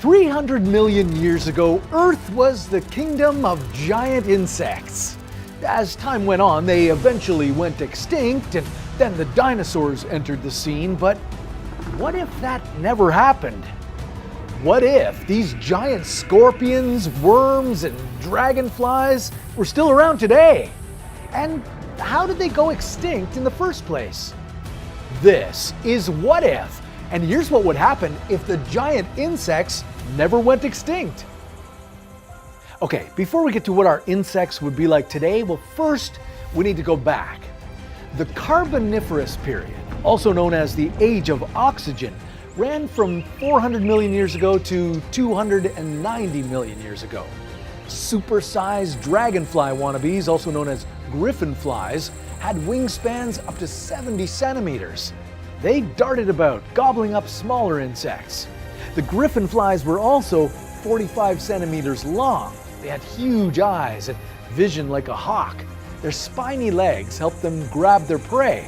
300 million years ago, Earth was the kingdom of giant insects. As time went on, they eventually went extinct, and then the dinosaurs entered the scene. But what if that never happened? What if these giant scorpions, worms, and dragonflies were still around today? And how did they go extinct in the first place? This is What If, and here's what would happen if the giant insects never went extinct. Okay, before we get to what our insects would be like today, well, first we need to go back. The Carboniferous period, also known as the Age of Oxygen, ran from 400 million years ago to 290 million years ago. Supersized dragonfly wannabes, also known as griffin flies, had wingspans up to 70 centimeters. They darted about, gobbling up smaller insects. The griffin flies were also 45 centimeters long. They had huge eyes and vision like a hawk. Their spiny legs helped them grab their prey.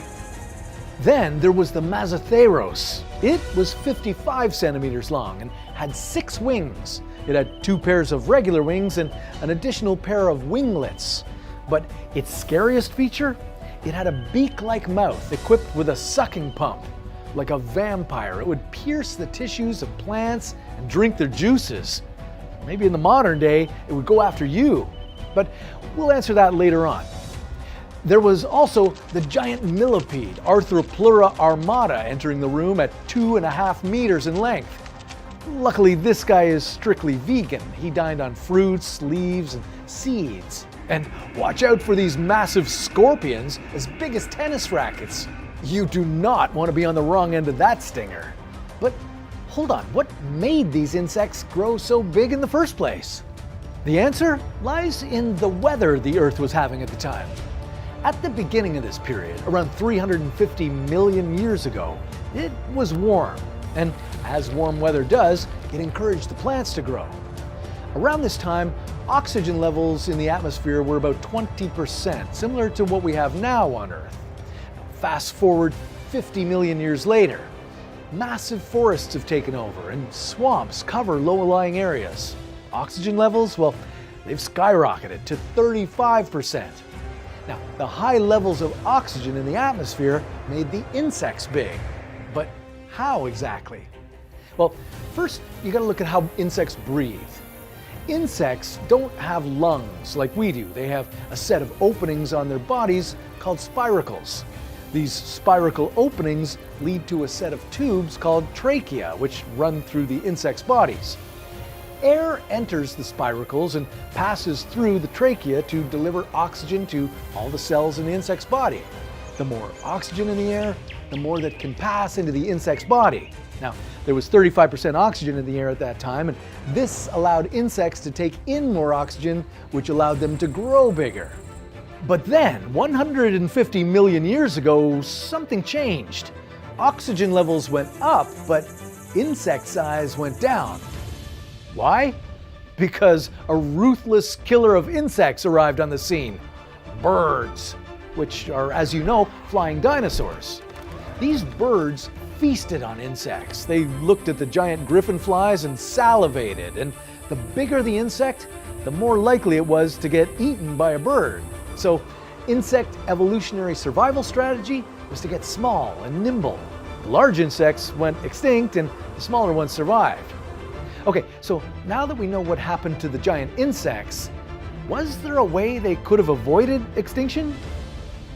Then there was the Mazzatheros. It was 55 centimeters long and had 6 wings. It had 2 pairs of regular wings and an additional pair of winglets. But its scariest feature? It had a beak-like mouth equipped with a sucking pump. Like a vampire, it would pierce the tissues of plants and drink their juices. Maybe in the modern day, it would go after you. But we'll answer that later on. There was also the giant millipede, Arthropleura armata, entering the room at 2.5 meters in length. Luckily, this guy is strictly vegan. He dined on fruits, leaves, and seeds. And watch out for these massive scorpions as big as tennis rackets. You do not want to be on the wrong end of that stinger. But hold on, what made these insects grow so big in the first place? The answer lies in the weather the Earth was having at the time. At the beginning of this period, around 350 million years ago, it was warm. And as warm weather does, it encouraged the plants to grow. Around this time, oxygen levels in the atmosphere were about 20%, similar to what we have now on Earth. Fast forward 50 million years later, massive forests have taken over and swamps cover low-lying areas. Oxygen levels, well, they've skyrocketed to 35%. Now, the high levels of oxygen in the atmosphere made the insects big. But how exactly? Well, first you gotta look at how insects breathe. Insects don't have lungs like we do. They have a set of openings on their bodies called spiracles. These spiracle openings lead to a set of tubes called trachea, which run through the insects' bodies. Air enters the spiracles and passes through the trachea to deliver oxygen to all the cells in the insect's body. The more oxygen in the air, the more that can pass into the insect's body. Now, there was 35% oxygen in the air at that time, and this allowed insects to take in more oxygen, which allowed them to grow bigger. But then, 150 million years ago, something changed. Oxygen levels went up, but insect size went down. Why? Because a ruthless killer of insects arrived on the scene. Birds, which are, as you know, flying dinosaurs. These birds feasted on insects. They looked at the giant griffin flies and salivated, and the bigger the insect, the more likely it was to get eaten by a bird. So, insect evolutionary survival strategy was to get small and nimble. The large insects went extinct and the smaller ones survived. Okay, so now that we know what happened to the giant insects, was there a way they could have avoided extinction?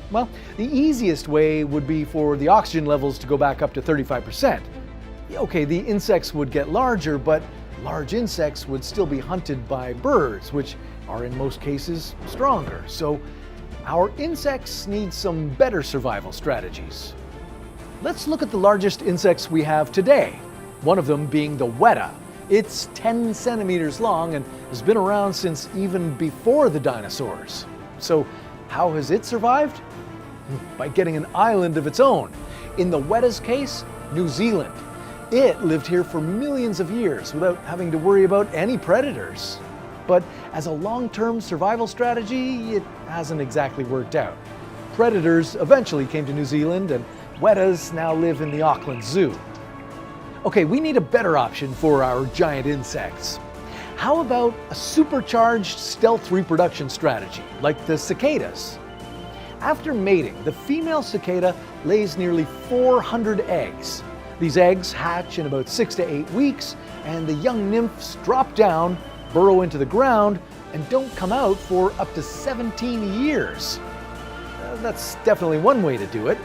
Well, the easiest way would be for the oxygen levels to go back up to 35%. Okay, the insects would get larger, but large insects would still be hunted by birds, which are in most cases stronger. So our insects need some better survival strategies. Let's look at the largest insects we have today, one of them being the weta. It's 10 centimeters long and has been around since even before the dinosaurs. So how has it survived? By getting an island of its own. In the weta's case, New Zealand. It lived here for millions of years without having to worry about any predators. But as a long-term survival strategy, it hasn't exactly worked out. Predators eventually came to New Zealand, and wetas now live in the Auckland Zoo. Okay, we need a better option for our giant insects. How about a supercharged stealth reproduction strategy, like the cicadas? After mating, the female cicada lays nearly 400 eggs. These eggs hatch in about 6 to 8 weeks, and the young nymphs drop down, burrow into the ground, and don't come out for up to 17 years. That's definitely one way to do it.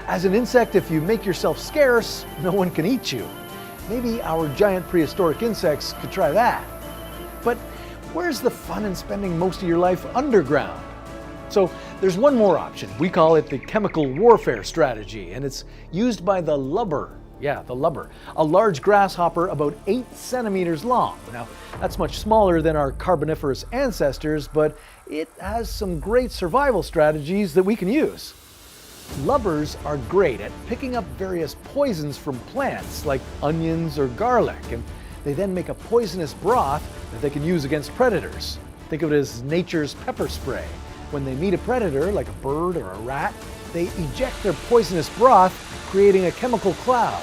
As an insect, if you make yourself scarce, no one can eat you. Maybe our giant prehistoric insects could try that. But where's the fun in spending most of your life underground? So there's one more option. We call it the chemical warfare strategy, and it's used by the lubber. Yeah, the lubber, a large grasshopper about 8 centimeters long. Now, that's much smaller than our Carboniferous ancestors, but it has some great survival strategies that we can use. Lubbers are great at picking up various poisons from plants like onions or garlic, and they then make a poisonous broth that they can use against predators. Think of it as nature's pepper spray. When they meet a predator, like a bird or a rat, they eject their poisonous broth, creating a chemical cloud.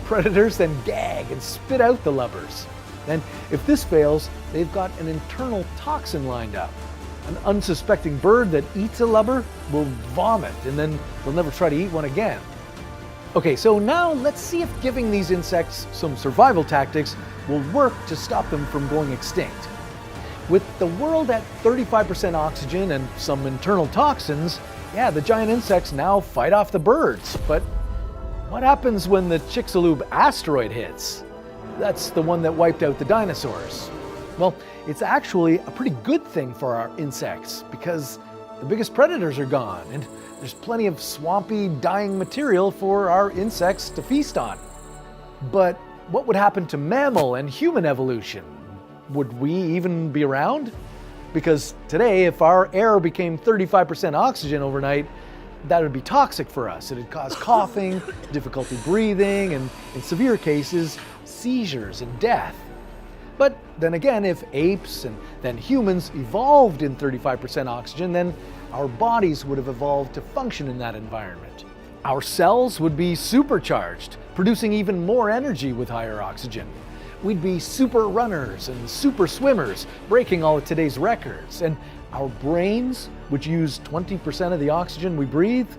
Predators then gag and spit out the lubbers. And if this fails, they've got an internal toxin lined up. An unsuspecting bird that eats a lubber will vomit, and then they'll never try to eat one again. Okay, so now let's see if giving these insects some survival tactics will work to stop them from going extinct. With the world at 35% oxygen and some internal toxins, yeah, the giant insects now fight off the birds. But what happens when the Chicxulub asteroid hits? That's the one that wiped out the dinosaurs. Well, it's actually a pretty good thing for our insects because the biggest predators are gone and there's plenty of swampy, dying material for our insects to feast on. But what would happen to mammal and human evolution? Would we even be around? Because today, if our air became 35% oxygen overnight, that would be toxic for us. It would cause coughing, difficulty breathing, and in severe cases, seizures and death. But then again, if apes and then humans evolved in 35% oxygen, then our bodies would have evolved to function in that environment. Our cells would be supercharged, producing even more energy with higher oxygen. We'd be super runners and super swimmers, breaking all of today's records. And our brains, which use 20% of the oxygen we breathe,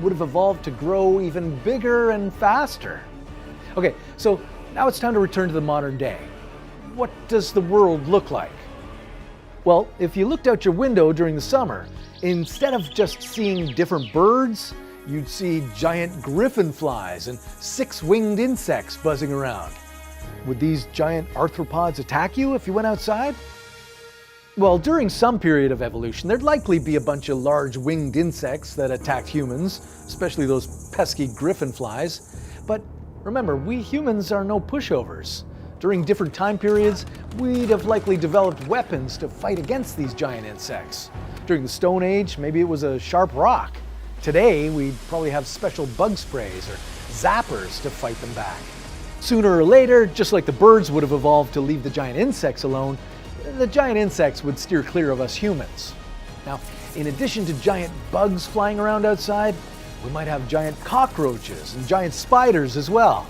would have evolved to grow even bigger and faster. Okay, so now it's time to return to the modern day. What does the world look like? Well, if you looked out your window during the summer, instead of just seeing different birds, you'd see giant griffin flies and 6-winged insects buzzing around. Would these giant arthropods attack you if you went outside? Well, during some period of evolution, there'd likely be a bunch of large winged insects that attacked humans, especially those pesky griffin flies. But remember, we humans are no pushovers. During different time periods, we'd have likely developed weapons to fight against these giant insects. During the Stone Age, maybe it was a sharp rock. Today, we'd probably have special bug sprays or zappers to fight them back. Sooner or later, just like the birds would have evolved to leave the giant insects alone, the giant insects would steer clear of us humans. Now, in addition to giant bugs flying around outside, we might have giant cockroaches and giant spiders as well.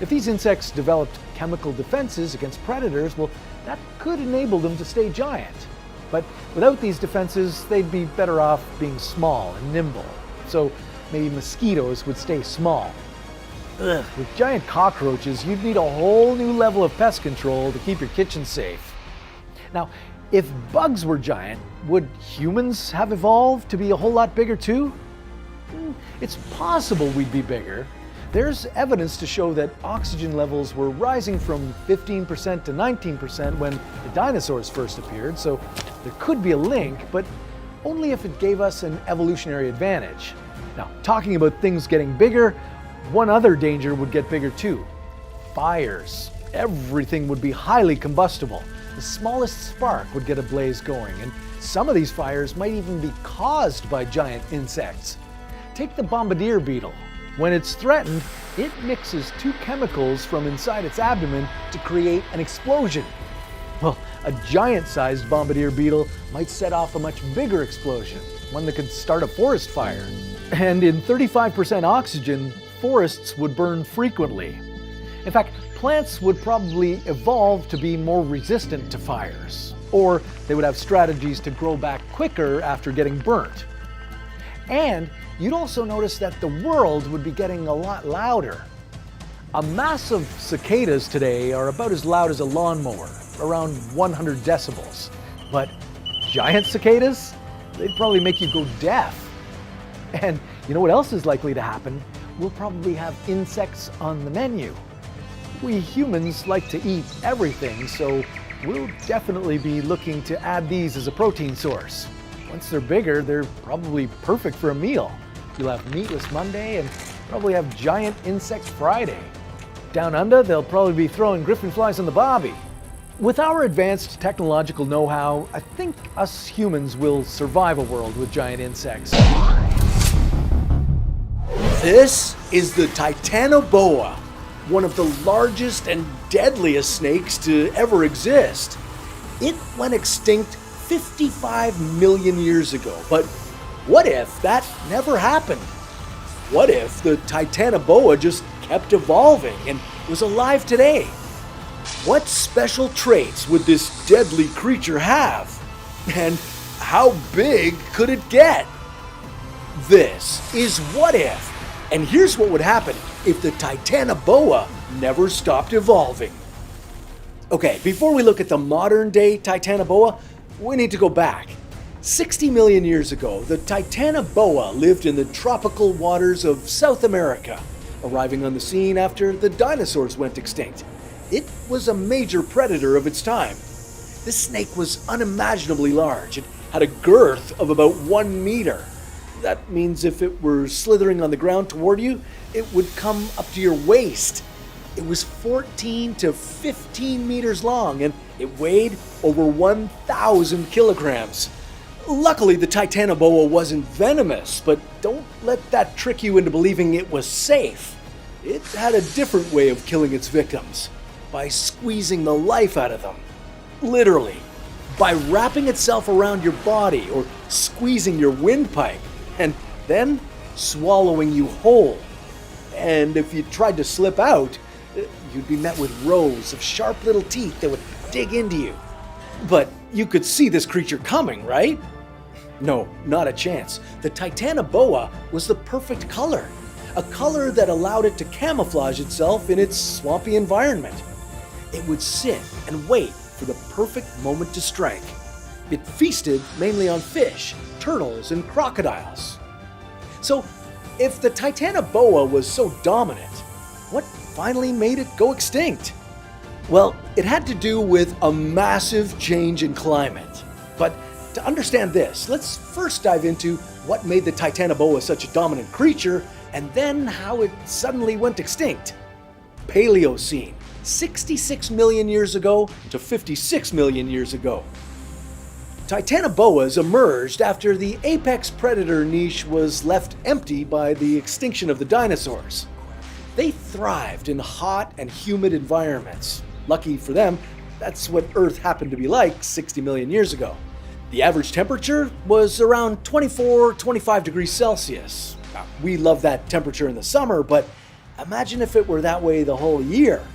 If these insects developed chemical defenses against predators, well, that could enable them to stay giant. But without these defenses, they'd be better off being small and nimble. So maybe mosquitoes would stay small. With giant cockroaches, you'd need a whole new level of pest control to keep your kitchen safe. Now, if bugs were giant, would humans have evolved to be a whole lot bigger too? It's possible we'd be bigger. There's evidence to show that oxygen levels were rising from 15% to 19% when the dinosaurs first appeared, so there could be a link, but only if it gave us an evolutionary advantage. Now, talking about things getting bigger, one other danger would get bigger too. Fires. Everything would be highly combustible. The smallest spark would get a blaze going, and some of these fires might even be caused by giant insects. Take the bombardier beetle. When it's threatened, it mixes 2 chemicals from inside its abdomen to create an explosion. Well, a giant-sized bombardier beetle might set off a much bigger explosion, one that could start a forest fire. And in 35% oxygen, forests would burn frequently. In fact, plants would probably evolve to be more resistant to fires, or they would have strategies to grow back quicker after getting burnt. And you'd also notice that the world would be getting a lot louder. A mass of cicadas today are about as loud as a lawnmower, around 100 decibels. But giant cicadas? They'd probably make you go deaf. And you know what else is likely to happen? We'll probably have insects on the menu. We humans like to eat everything, so we'll definitely be looking to add these as a protein source. Once they're bigger, they're probably perfect for a meal. You'll have Meatless Monday and probably have Giant Insect Friday. Down under, they'll probably be throwing griffin flies on the barbie. With our advanced technological know-how, I think us humans will survive a world with giant insects. This is the Titanoboa, one of the largest and deadliest snakes to ever exist. It went extinct 55 million years ago, but what if that never happened? What if the Titanoboa just kept evolving and was alive today? What special traits would this deadly creature have? And how big could it get? This is What If, and here's what would happen if the Titanoboa never stopped evolving. Okay, before we look at the modern day Titanoboa, we need to go back. 60 million years ago, the Titanoboa lived in the tropical waters of South America, arriving on the scene after the dinosaurs went extinct. It was a major predator of its time. This snake was unimaginably large. It had a girth of about 1 meter. That means if it were slithering on the ground toward you, it would come up to your waist. It was 14 to 15 meters long, and it weighed over 1,000 kilograms. Luckily, the Titanoboa wasn't venomous, but don't let that trick you into believing it was safe. It had a different way of killing its victims, by squeezing the life out of them. Literally, by wrapping itself around your body or squeezing your windpipe, and then swallowing you whole. And if you tried to slip out, you'd be met with rows of sharp little teeth that would dig into you. But you could see this creature coming, right? No, not a chance. The Titanoboa was the perfect color, a color that allowed it to camouflage itself in its swampy environment. It would sit and wait for the perfect moment to strike. It feasted mainly on fish, turtles, and crocodiles. So, if the Titanoboa was so dominant, what finally made it go extinct? Well, it had to do with a massive change in climate. But to understand this, let's first dive into what made the Titanoboa such a dominant creature, and then how it suddenly went extinct. Paleocene, 66 million years ago to 56 million years ago. Titanoboas emerged after the apex predator niche was left empty by the extinction of the dinosaurs. They thrived in hot and humid environments. Lucky for them, that's what Earth happened to be like 60 million years ago. The average temperature was around 24-25 degrees Celsius. Now, we love that temperature in the summer, but imagine if it were that way the whole year.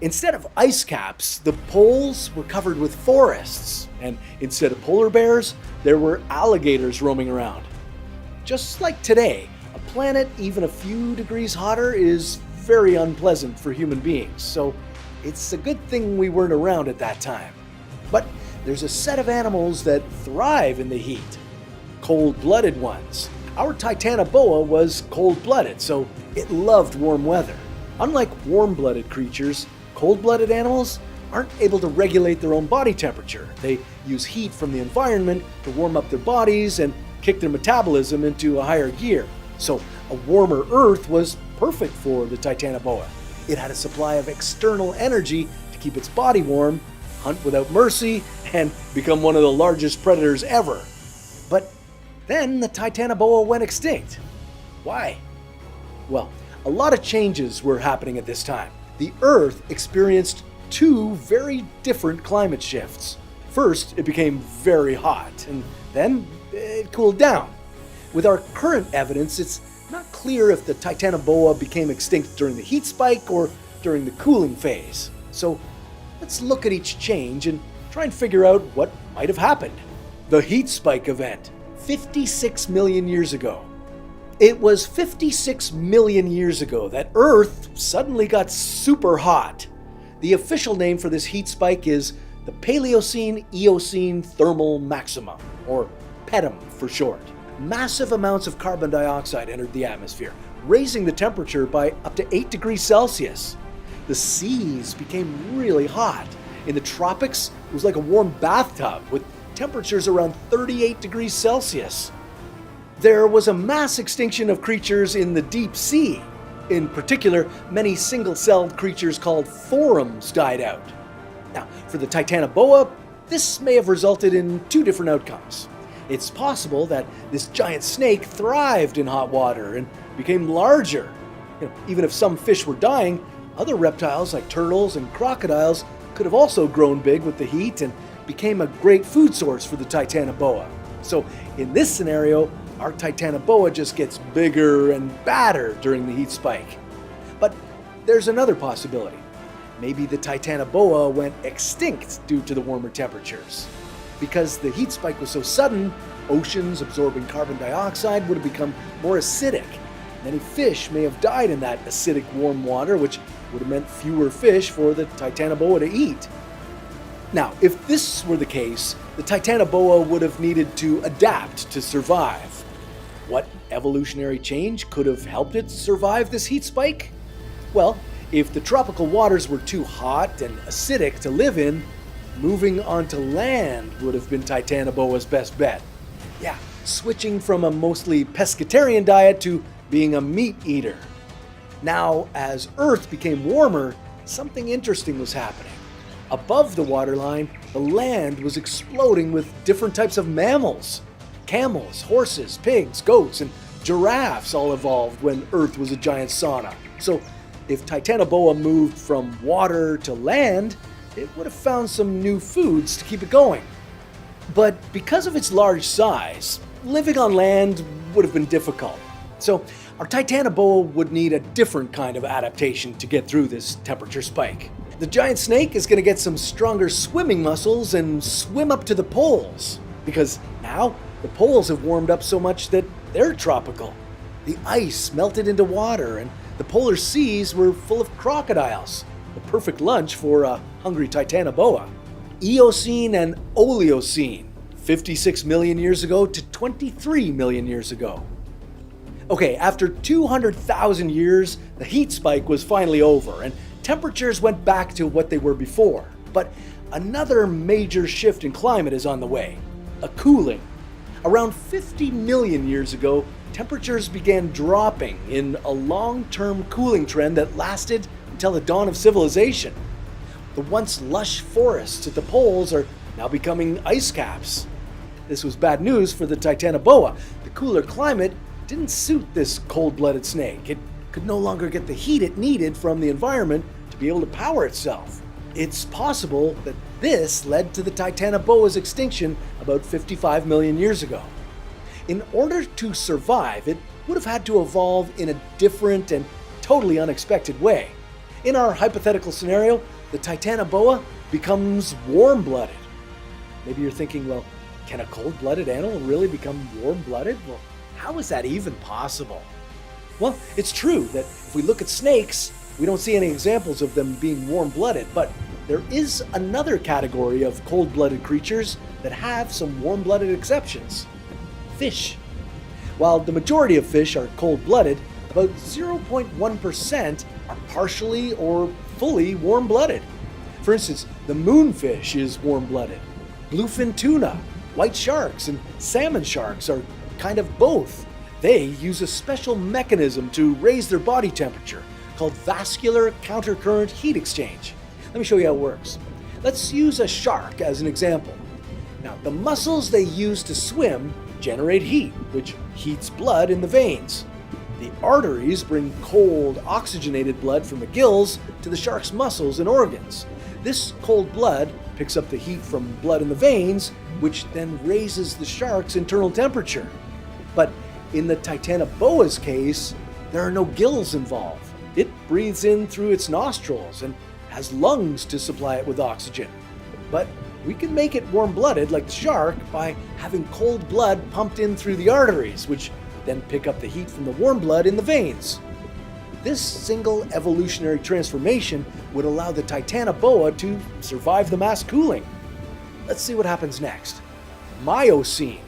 Instead of ice caps, the poles were covered with forests, and instead of polar bears, there were alligators roaming around. Just like today, a planet even a few degrees hotter is very unpleasant for human beings, so it's a good thing we weren't around at that time. But there's a set of animals that thrive in the heat, cold-blooded ones. Our Titanoboa was cold-blooded, so it loved warm weather. Unlike warm-blooded creatures, cold-blooded animals aren't able to regulate their own body temperature. They use heat from the environment to warm up their bodies and kick their metabolism into a higher gear. So a warmer Earth was perfect for the Titanoboa. It had a supply of external energy to keep its body warm, hunt without mercy, and become one of the largest predators ever. But then the Titanoboa went extinct. Why? Well, a lot of changes were happening at this time. The Earth experienced two very different climate shifts. First, it became very hot, and then it cooled down. With our current evidence, it's not clear if the Titanoboa became extinct during the heat spike or during the cooling phase. So let's look at each change and try and figure out what might have happened. The heat spike event, 56 million years ago. It was 56 million years ago that Earth suddenly got super hot. The official name for this heat spike is the Paleocene-Eocene Thermal Maximum, or PETM for short. Massive amounts of carbon dioxide entered the atmosphere, raising the temperature by up to 8 degrees Celsius. The seas became really hot. In the tropics, it was like a warm bathtub with temperatures around 38 degrees Celsius. There was a mass extinction of creatures in the deep sea. In particular, many single-celled creatures called forams died out. Now, for the Titanoboa, this may have resulted in two different outcomes. It's possible that this giant snake thrived in hot water and became larger. Even if some fish were dying, other reptiles like turtles and crocodiles could have also grown big with the heat and became a great food source for the Titanoboa. So in this scenario, our Titanoboa just gets bigger and badder during the heat spike. But there's another possibility. Maybe the Titanoboa went extinct due to the warmer temperatures. Because the heat spike was so sudden, oceans absorbing carbon dioxide would have become more acidic. Many fish may have died in that acidic warm water, which would have meant fewer fish for the Titanoboa to eat. Now, if this were the case, the Titanoboa would have needed to adapt to survive. What evolutionary change could have helped it survive this heat spike? Well, if the tropical waters were too hot and acidic to live in, moving onto land would have been Titanoboa's best bet. Yeah, switching from a mostly pescatarian diet to being a meat eater. Now, as Earth became warmer, something interesting was happening. Above the waterline, the land was exploding with different types of mammals. Camels, horses, pigs, goats, and giraffes all evolved when Earth was a giant sauna. So, if Titanoboa moved from water to land, it would have found some new foods to keep it going. But because of its large size, living on land would have been difficult. So our Titanoboa would need a different kind of adaptation to get through this temperature spike. The giant snake is going to get some stronger swimming muscles and swim up to the poles, because now the poles have warmed up so much that they're tropical. The ice melted into water and the polar seas were full of crocodiles. The perfect lunch for a hungry Titanoboa. Eocene and Oleocene, 56 million years ago to 23 million years ago. Okay, after 200,000 years, the heat spike was finally over and temperatures went back to what they were before. But another major shift in climate is on the way, a cooling. Around 50 million years ago, temperatures began dropping in a long-term cooling trend that lasted until the dawn of civilization. The once lush forests at the poles are now becoming ice caps. This was bad news for the Titanoboa. The cooler climate didn't suit this cold-blooded snake. It could no longer get the heat it needed from the environment to be able to power itself. It's possible that this led to the Titanoboa's extinction about 55 million years ago. In order to survive, it would have had to evolve in a different and totally unexpected way. In our hypothetical scenario, the Titanoboa becomes warm-blooded. Maybe you're thinking, well, can a cold-blooded animal really become warm-blooded? Well, how is that even possible? Well, it's true that if we look at snakes, we don't see any examples of them being warm-blooded, but there is another category of cold-blooded creatures that have some warm-blooded exceptions. Fish. While the majority of fish are cold-blooded, about 0.1% are partially or fully warm-blooded. For instance, the moonfish is warm-blooded. Bluefin tuna, white sharks, and salmon sharks are kind of both. They use a special mechanism to raise their body temperature called vascular countercurrent heat exchange. Let me show you how it works. Let's use a shark as an example. Now, the muscles they use to swim generate heat, which heats blood in the veins. The arteries bring cold, oxygenated blood from the gills to the shark's muscles and organs. This cold blood picks up the heat from blood in the veins, which then raises the shark's internal temperature. But in the Titanoboa's case, there are no gills involved. It breathes in through its nostrils and has lungs to supply it with oxygen. But we can make it warm-blooded like the shark by having cold blood pumped in through the arteries, which then pick up the heat from the warm blood in the veins. This single evolutionary transformation would allow the Titanoboa to survive the mass cooling. Let's see what happens next. Miocene,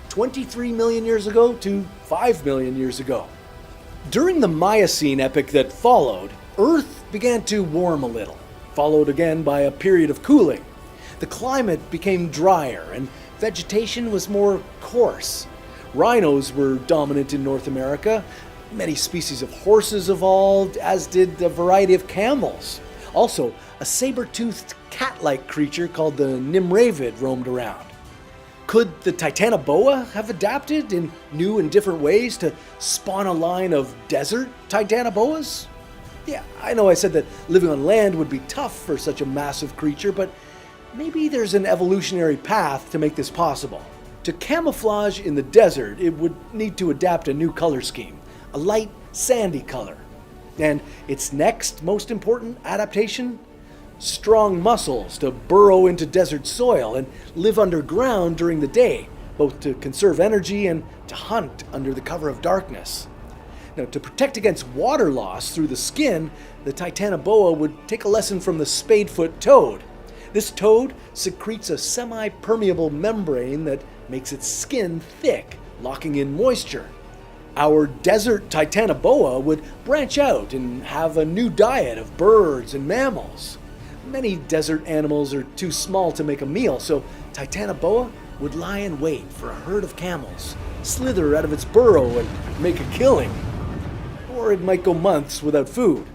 23 million years ago to 5 million years ago. During the Miocene epoch that followed, Earth began to warm a little, followed again by a period of cooling. The climate became drier and vegetation was more coarse. Rhinos were dominant in North America. Many species of horses evolved, as did a variety of camels. Also, a saber-toothed cat-like creature called the Nimravid roamed around. Could the Titanoboa have adapted in new and different ways to spawn a line of desert Titanoboas? Yeah, I know I said that living on land would be tough for such a massive creature, but maybe there's an evolutionary path to make this possible. To camouflage in the desert, it would need to adapt a new color scheme, a light sandy color. And its next most important adaptation? Strong muscles to burrow into desert soil and live underground during the day, both to conserve energy and to hunt under the cover of darkness. Now, to protect against water loss through the skin, the Titanoboa would take a lesson from the spadefoot toad. This toad secretes a semi-permeable membrane that makes its skin thick, locking in moisture. Our desert Titanoboa would branch out and have a new diet of birds and mammals. Many desert animals are too small to make a meal, so Titanoboa would lie in wait for a herd of camels, slither out of its burrow and make a killing. Or it might go months without food.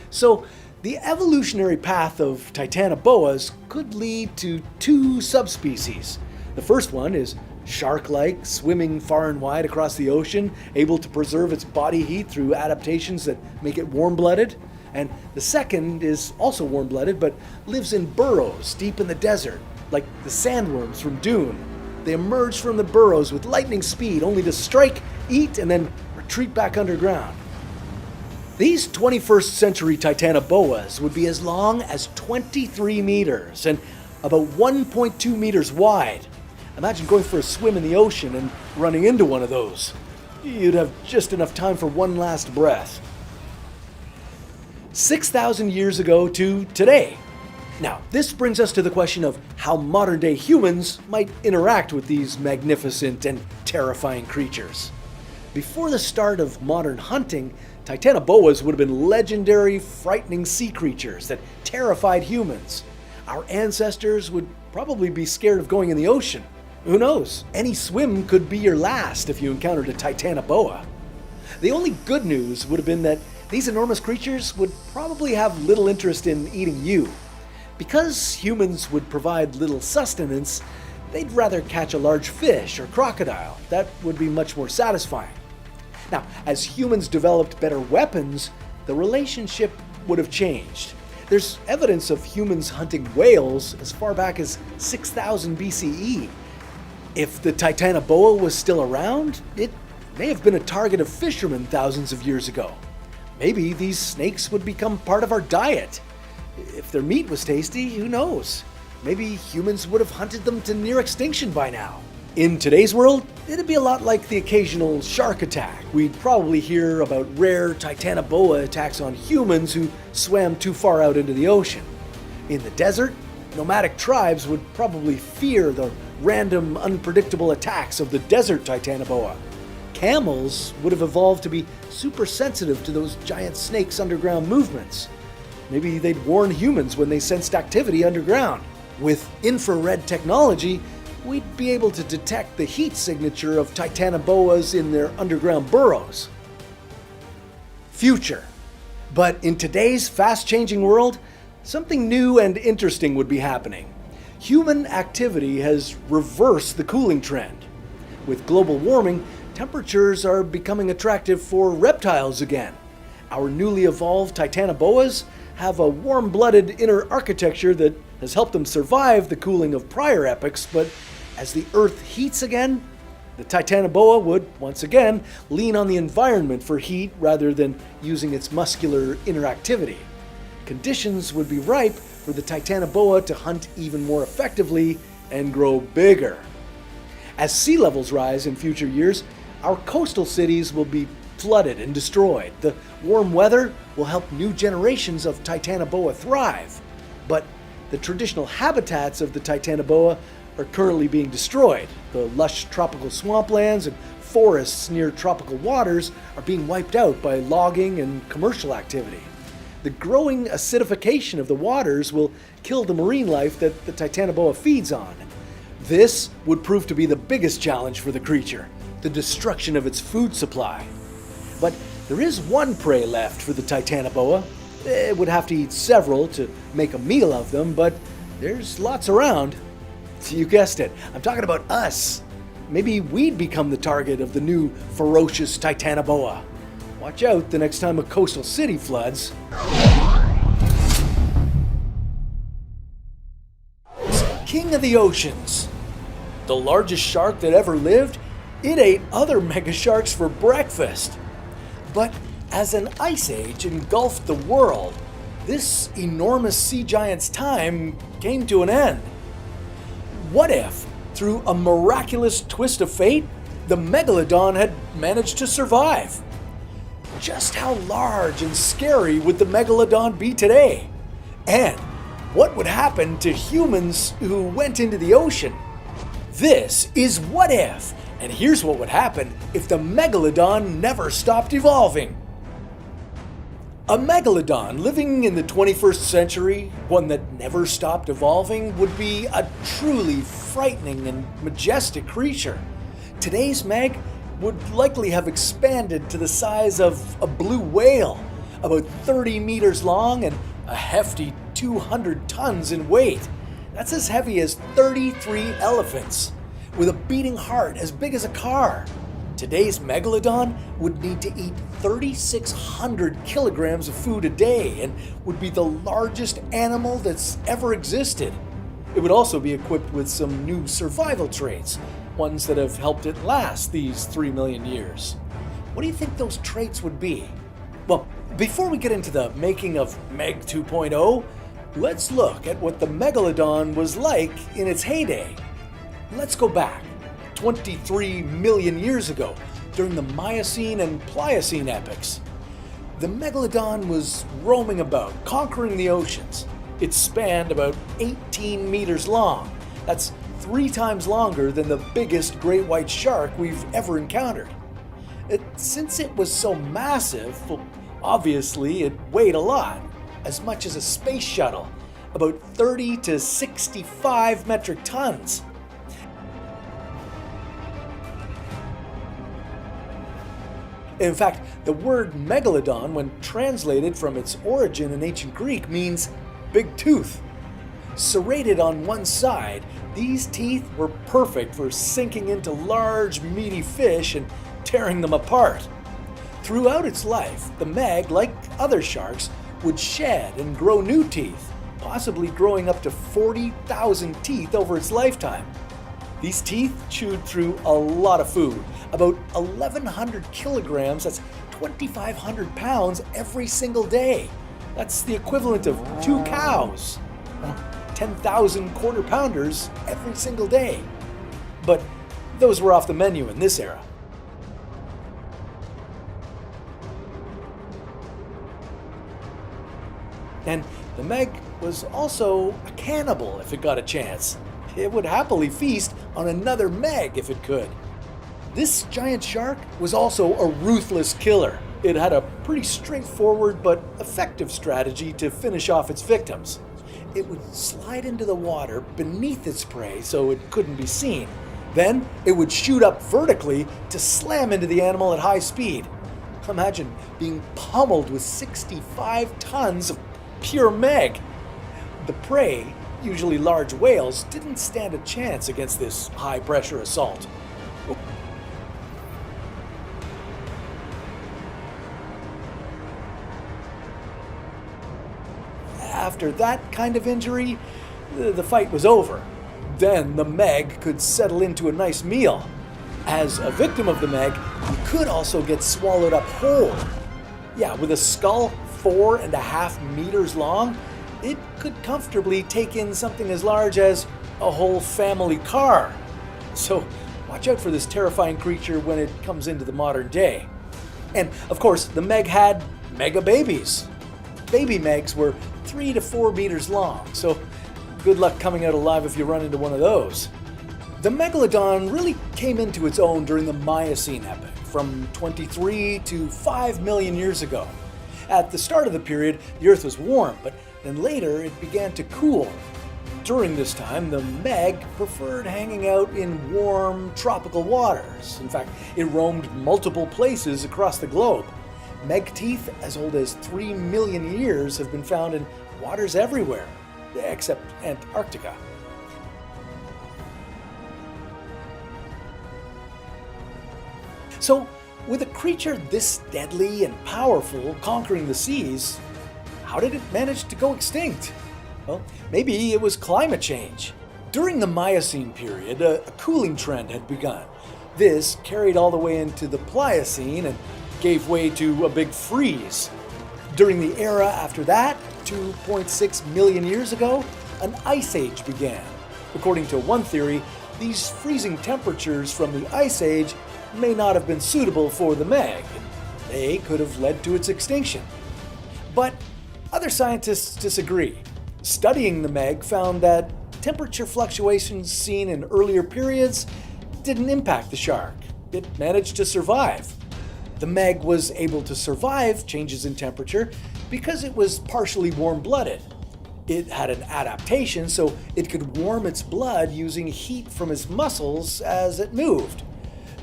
So the evolutionary path of Titanoboas could lead to two subspecies. The first one is shark-like, swimming far and wide across the ocean, able to preserve its body heat through adaptations that make it warm-blooded. And the second is also warm-blooded, but lives in burrows deep in the desert, like the sandworms from Dune. They emerge from the burrows with lightning speed, only to strike, eat, and then retreat back underground. These 21st century Titanoboas would be as long as 23 meters and about 1.2 meters wide. Imagine going for a swim in the ocean and running into one of those. You'd have just enough time for one last breath. 6,000 years ago to today. Now, this brings us to the question of how modern-day humans might interact with these magnificent and terrifying creatures. Before the start of modern hunting, Titanoboas would have been legendary, frightening sea creatures that terrified humans. Our ancestors would probably be scared of going in the ocean. Who knows? Any swim could be your last if you encountered a Titanoboa. The only good news would have been that these enormous creatures would probably have little interest in eating you. Because humans would provide little sustenance, they'd rather catch a large fish or crocodile. That would be much more satisfying. Now, as humans developed better weapons, the relationship would have changed. There's evidence of humans hunting whales as far back as 6000 BCE. If the Titanoboa was still around, it may have been a target of fishermen thousands of years ago. Maybe these snakes would become part of our diet. If their meat was tasty, who knows? Maybe humans would have hunted them to near extinction by now. In today's world, it'd be a lot like the occasional shark attack. We'd probably hear about rare Titanoboa attacks on humans who swam too far out into the ocean. In the desert, nomadic tribes would probably fear the random, unpredictable attacks of the desert Titanoboa. Camels would have evolved to be super sensitive to those giant snakes' underground movements. Maybe they'd warn humans when they sensed activity underground. With infrared technology, we'd be able to detect the heat signature of Titanoboas in their underground burrows. Future. But in today's fast-changing world, something new and interesting would be happening. Human activity has reversed the cooling trend. With global warming, temperatures are becoming attractive for reptiles again. Our newly evolved Titanoboas have a warm-blooded inner architecture that has helped them survive the cooling of prior epochs, but as the Earth heats again, The Titanoboa would, once again, lean on the environment for heat rather than using its muscular interactivity. Conditions would be ripe for the Titanoboa to hunt even more effectively and grow bigger. As sea levels rise in future years, our coastal cities will be flooded and destroyed. The warm weather will help new generations of Titanoboa thrive. But the traditional habitats of the Titanoboa are currently being destroyed. The lush tropical swamplands and forests near tropical waters are being wiped out by logging and commercial activity. The growing acidification of the waters will kill the marine life that the Titanoboa feeds on. This would prove to be the biggest challenge for the creature, the destruction of its food supply. But there is one prey left for the Titanoboa. It would have to eat several to make a meal of them, but there's lots around. You guessed it, I'm talking about us. Maybe we'd become the target of the new ferocious Titanoboa. Watch out the next time a coastal city floods. King of the oceans. The largest shark that ever lived, it ate other mega sharks for breakfast. But as an ice age engulfed the world, this enormous sea giant's time came to an end. What if, through a miraculous twist of fate, the Megalodon had managed to survive? Just how large and scary would the Megalodon be today? And what would happen to humans who went into the ocean? This is What If, and here's what would happen if the Megalodon never stopped evolving. A Megalodon living in the 21st century, one that never stopped evolving, would be a truly frightening and majestic creature. Today's Meg would likely have expanded to the size of a blue whale, about 30 meters long and a hefty 200 tons in weight. That's as heavy as 33 elephants, with a beating heart as big as a car. Today's Megalodon would need to eat 3,600 kilograms of food a day and would be the largest animal that's ever existed. It would also be equipped with some new survival traits, ones that have helped it last these 3 million years. What do you think those traits would be? Well, before we get into the making of Meg 2.0, let's look at what the Megalodon was like in its heyday. Let's go back 23 million years ago, during the Miocene and Pliocene epochs. The Megalodon was roaming about, conquering the oceans. It spanned about 18 meters long. That's 3 times longer than the biggest great white shark we've ever encountered. Since it was so massive, well, obviously it weighed a lot, as much as a space shuttle, about 30 to 65 metric tons. In fact, the word megalodon, when translated from its origin in ancient Greek, means big tooth. Serrated on one side, these teeth were perfect for sinking into large, meaty fish and tearing them apart. Throughout its life, the Meg, like other sharks, would shed and grow new teeth, possibly growing up to 40,000 teeth over its lifetime. These teeth chewed through a lot of food, about 1,100 kilograms, that's 2,500 pounds every single day. That's the equivalent of 2 cows, 10,000 quarter pounders every single day. But those were off the menu in this era. And the Meg was also a cannibal if it got a chance. It would happily feast on another Meg if it could. This giant shark was also a ruthless killer. It had a pretty straightforward but effective strategy to finish off its victims. It would slide into the water beneath its prey so it couldn't be seen. Then it would shoot up vertically to slam into the animal at high speed. Imagine being pummeled with 65 tons of pure Meg. The prey, usually large whales, didn't stand a chance against this high-pressure assault. After that kind of injury, the fight was over. Then the Meg could settle into a nice meal. As a victim of the Meg, you could also get swallowed up whole. Yeah, with a skull 4.5 meters long, it could comfortably take in something as large as a whole family car. So watch out for this terrifying creature when it comes into the modern day. And of course, the Meg had mega babies. Baby Megs were 3 to 4 meters long, so good luck coming out alive if you run into one of those. The Megalodon really came into its own during the Miocene epoch, from 23 to 5 million years ago. At the start of the period, the Earth was warm, but then later it began to cool. During this time, the Meg preferred hanging out in warm, tropical waters. In fact, it roamed multiple places across the globe. Meg teeth, as old as 3 million years, have been found in waters everywhere, except Antarctica. So, with a creature this deadly and powerful conquering the seas, how did it manage to go extinct? Well, maybe it was climate change. During the Miocene period, a cooling trend had begun. This carried all the way into the Pliocene and gave way to a big freeze. During the era after that, 2.6 million years ago, an ice age began. According to one theory, these freezing temperatures from the ice age may not have been suitable for the Meg. They could have led to its extinction. But other scientists disagree. Studying the Meg found that temperature fluctuations seen in earlier periods didn't impact the shark. It managed to survive. The Meg was able to survive changes in temperature because it was partially warm-blooded. It had an adaptation so it could warm its blood using heat from its muscles as it moved.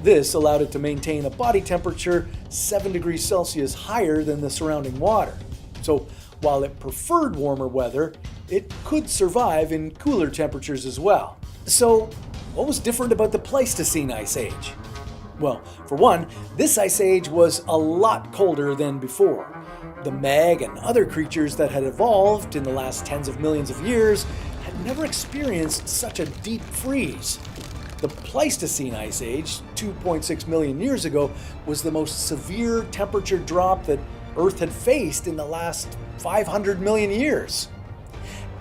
This allowed it to maintain a body temperature 7 degrees Celsius higher than the surrounding water. So while it preferred warmer weather, it could survive in cooler temperatures as well. So what was different about the Pleistocene Ice Age? Well, for one, this ice age was a lot colder than before. The Meg and other creatures that had evolved in the last tens of millions of years had never experienced such a deep freeze. The Pleistocene Ice Age, 2.6 million years ago, was the most severe temperature drop that Earth had faced in the last 500 million years.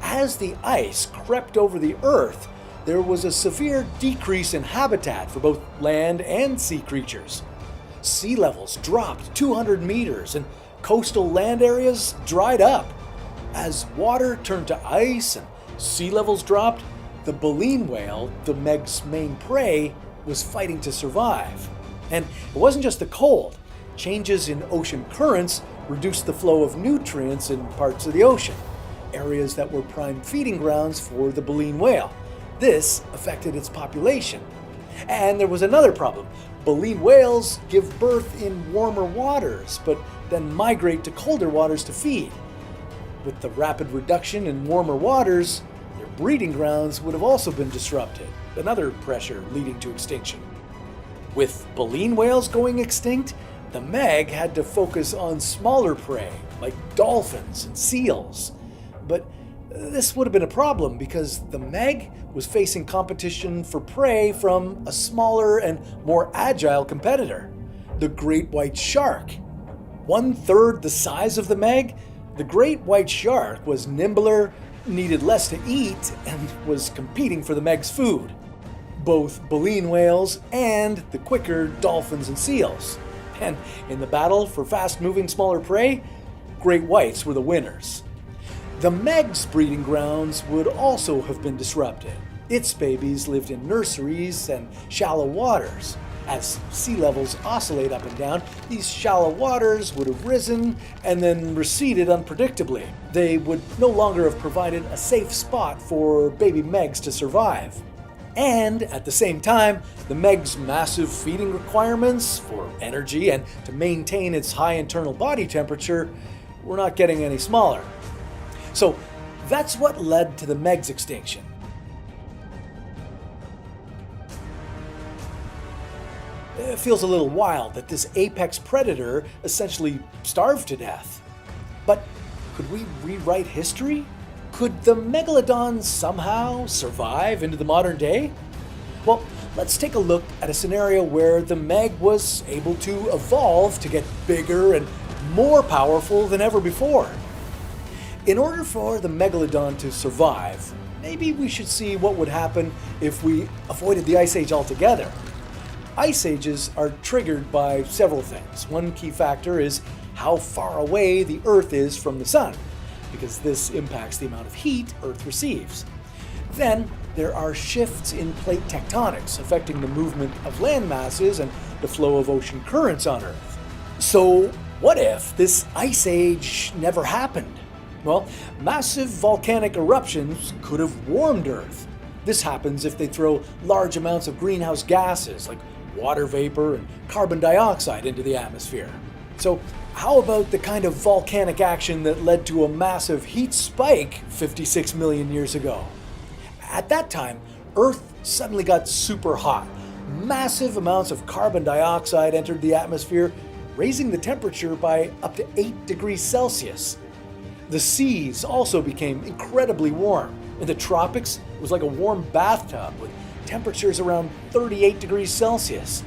As the ice crept over the Earth, there was a severe decrease in habitat for both land and sea creatures. Sea levels dropped 200 meters and coastal land areas dried up. As water turned to ice and sea levels dropped, the baleen whale, the Meg's main prey, was fighting to survive. And it wasn't just the cold. Changes in ocean currents reduced the flow of nutrients in parts of the ocean, areas that were prime feeding grounds for the baleen whale. This affected its population. And there was another problem. Baleen whales give birth in warmer waters, but then migrate to colder waters to feed. With the rapid reduction in warmer waters, their breeding grounds would have also been disrupted, another pressure leading to extinction. With baleen whales going extinct, the Meg had to focus on smaller prey, like dolphins and seals. But this would have been a problem because the Meg was facing competition for prey from a smaller and more agile competitor, the great white shark. 1/3 the size of the Meg, the great white shark was nimbler, needed less to eat, and was competing for the Meg's food. Both baleen whales and the quicker dolphins and seals. And in the battle for fast-moving smaller prey, great whites were the winners. The Meg's breeding grounds would also have been disrupted. Its babies lived in nurseries and shallow waters. As sea levels oscillate up and down, these shallow waters would have risen and then receded unpredictably. They would no longer have provided a safe spot for baby Megs to survive. And at the same time, the Meg's massive feeding requirements for energy and to maintain its high internal body temperature were not getting any smaller. So that's what led to the Meg's extinction. It feels a little wild that this apex predator essentially starved to death. But could we rewrite history? Could the Megalodon somehow survive into the modern day? Well, let's take a look at a scenario where the Meg was able to evolve to get bigger and more powerful than ever before. In order for the Megalodon to survive, maybe we should see what would happen if we avoided the Ice Age altogether. Ice ages are triggered by several things. One key factor is how far away the Earth is from the Sun, because this impacts the amount of heat Earth receives. Then there are shifts in plate tectonics affecting the movement of land masses and the flow of ocean currents on Earth. So what if this Ice Age never happened? Well, massive volcanic eruptions could have warmed Earth. This happens if they throw large amounts of greenhouse gases like water vapor and carbon dioxide into the atmosphere. So how about the kind of volcanic action that led to a massive heat spike 56 million years ago? At that time, Earth suddenly got super hot. Massive amounts of carbon dioxide entered the atmosphere, raising the temperature by up to 8 degrees Celsius. The seas also became incredibly warm. In the tropics, it was like a warm bathtub with temperatures around 38 degrees Celsius.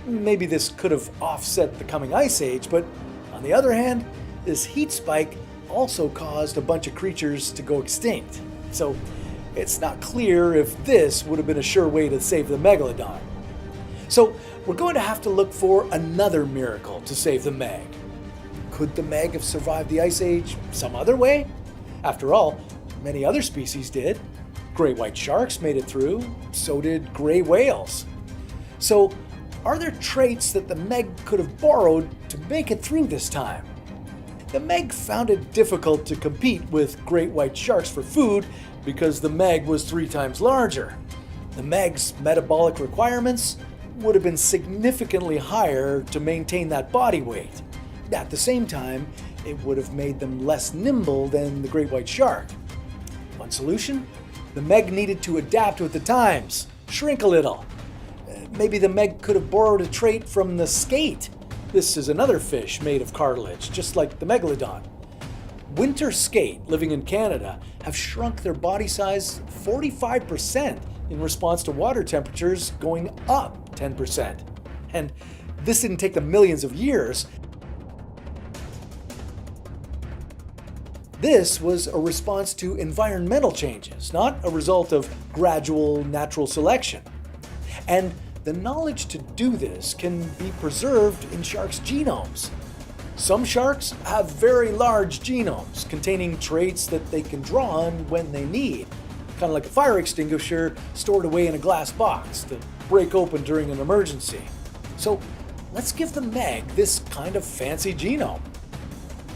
Maybe this could have offset the coming ice age, but on the other hand, this heat spike also caused a bunch of creatures to go extinct. So it's not clear if this would have been a sure way to save the Megalodon. So we're going to have to look for another miracle to save the Meg. Could the Meg have survived the Ice Age some other way? After all, many other species did. Great white sharks made it through, so did gray whales. So, are there traits that the Meg could have borrowed to make it through this time? The Meg found it difficult to compete with great white sharks for food because the Meg was 3 times larger. The Meg's metabolic requirements would have been significantly higher to maintain that body weight. At the same time, it would have made them less nimble than the great white shark. One solution? The Meg needed to adapt with the times, shrink a little. Maybe the Meg could have borrowed a trait from the skate. This is another fish made of cartilage, just like the Megalodon. Winter skate, living in Canada, have shrunk their body size 45% in response to water temperatures going up 10%. And this didn't take them millions of years. This was a response to environmental changes, not a result of gradual natural selection. And the knowledge to do this can be preserved in sharks' genomes. Some sharks have very large genomes containing traits that they can draw on when they need, kind of like a fire extinguisher stored away in a glass box to break open during an emergency. So let's give the Meg this kind of fancy genome.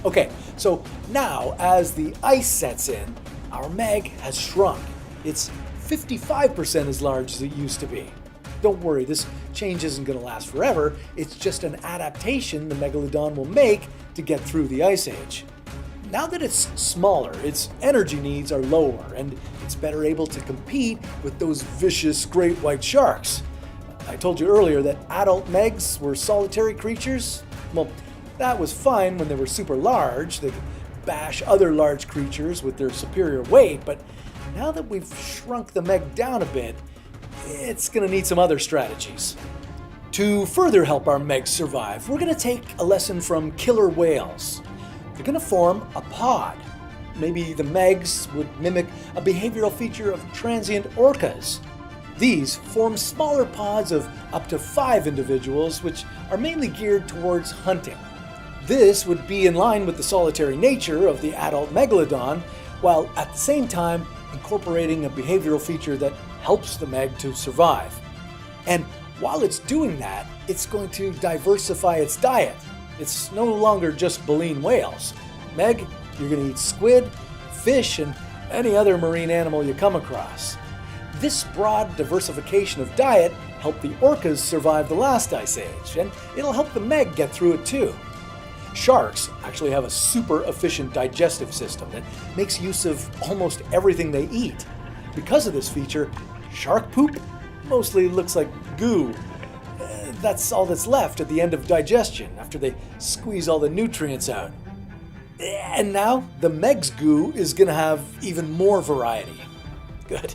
Okay, so now as the ice sets in, our Meg has shrunk. It's 55% as large as it used to be. Don't worry, this change isn't going to last forever. It's just an adaptation the Megalodon will make to get through the Ice Age. Now that it's smaller, its energy needs are lower, and it's better able to compete with those vicious great white sharks. I told you earlier that adult Megs were solitary creatures. Well, that was fine when they were super large. They could bash other large creatures with their superior weight, but now that we've shrunk the Meg down a bit, it's going to need some other strategies. To further help our Megs survive, we're going to take a lesson from killer whales. They're going to form a pod. Maybe the Megs would mimic a behavioral feature of transient orcas. These form smaller pods of up to 5 individuals, which are mainly geared towards hunting. This would be in line with the solitary nature of the adult Megalodon, while at the same time incorporating a behavioral feature that helps the Meg to survive. And while it's doing that, it's going to diversify its diet. It's no longer just baleen whales. Meg, you're going to eat squid, fish, and any other marine animal you come across. This broad diversification of diet helped the orcas survive the last ice age, and it'll help the Meg get through it too. Sharks actually have a super efficient digestive system that makes use of almost everything they eat. Because of this feature, shark poop mostly looks like goo. That's all that's left at the end of digestion after they squeeze all the nutrients out. And now the Meg's goo is going to have even more variety. Good.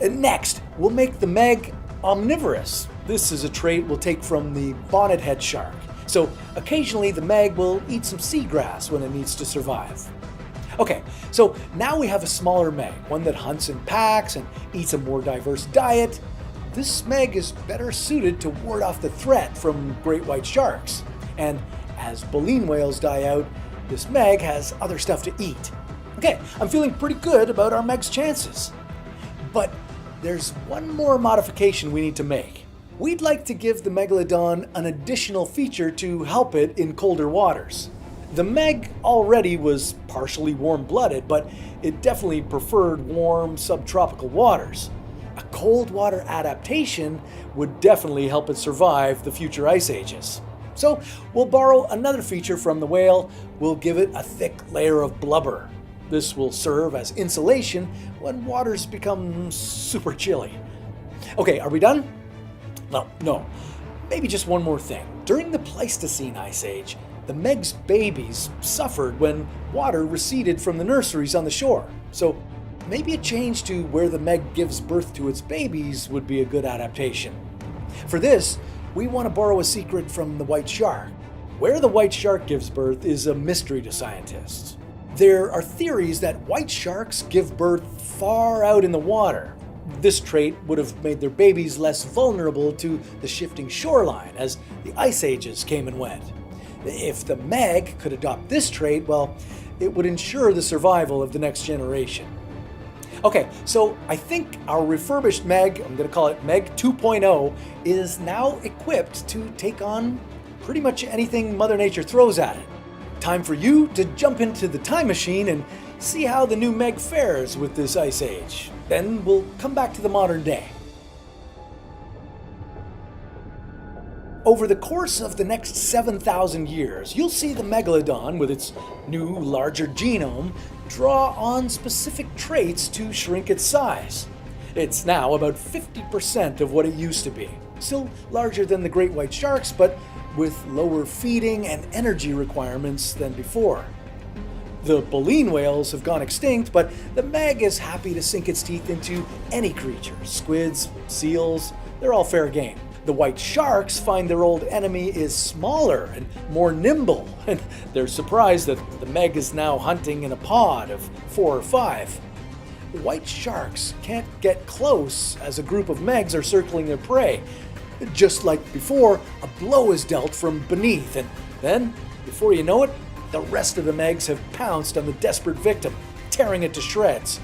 Next, we'll make the Meg Omnivorous. This is a trait we'll take from the bonnethead shark. So occasionally the meg will eat some seagrass when it needs to survive. Okay, so now we have a smaller meg, one that hunts in packs and eats a more diverse diet. This meg is better suited to ward off the threat from great white sharks. And as baleen whales die out, this meg has other stuff to eat. Okay, I'm feeling pretty good about our meg's chances. But there's one more modification we need to make. We'd like to give the Megalodon an additional feature to help it in colder waters. The meg already was partially warm-blooded, but it definitely preferred warm subtropical waters. A cold water adaptation would definitely help it survive the future ice ages. So we'll borrow another feature from the whale. We'll give it a thick layer of blubber. This will serve as insulation when waters become super chilly. Okay, are we done? No. Maybe just one more thing. During the Pleistocene Ice Age, the meg's babies suffered when water receded from the nurseries on the shore. So maybe a change to where the meg gives birth to its babies would be a good adaptation. For this, we want to borrow a secret from the white shark. Where the white shark gives birth is a mystery to scientists. There are theories that white sharks give birth far out in the water. This trait would have made their babies less vulnerable to the shifting shoreline as the ice ages came and went. If the meg could adopt this trait, well, it would ensure the survival of the next generation. Okay, so I think our refurbished meg, I'm going to call it Meg 2.0, is now equipped to take on pretty much anything Mother Nature throws at it. Time for you to jump into the time machine and see how the new meg fares with this ice age. Then we'll come back to the modern day. Over the course of the next 7,000 years, you'll see the Megalodon, with its new, larger genome, draw on specific traits to shrink its size. It's now about 50% of what it used to be. Still larger than the great white sharks, but with lower feeding and energy requirements than before. The baleen whales have gone extinct, but the meg is happy to sink its teeth into any creature. Squids, seals, they're all fair game. The white sharks find their old enemy is smaller and more nimble, and they're surprised that the meg is now hunting in a pod of 4 or 5. White sharks can't get close as a group of megs are circling their prey. Just like before, a blow is dealt from beneath, and then, before you know it, the rest of the megs have pounced on the desperate victim, tearing it to shreds.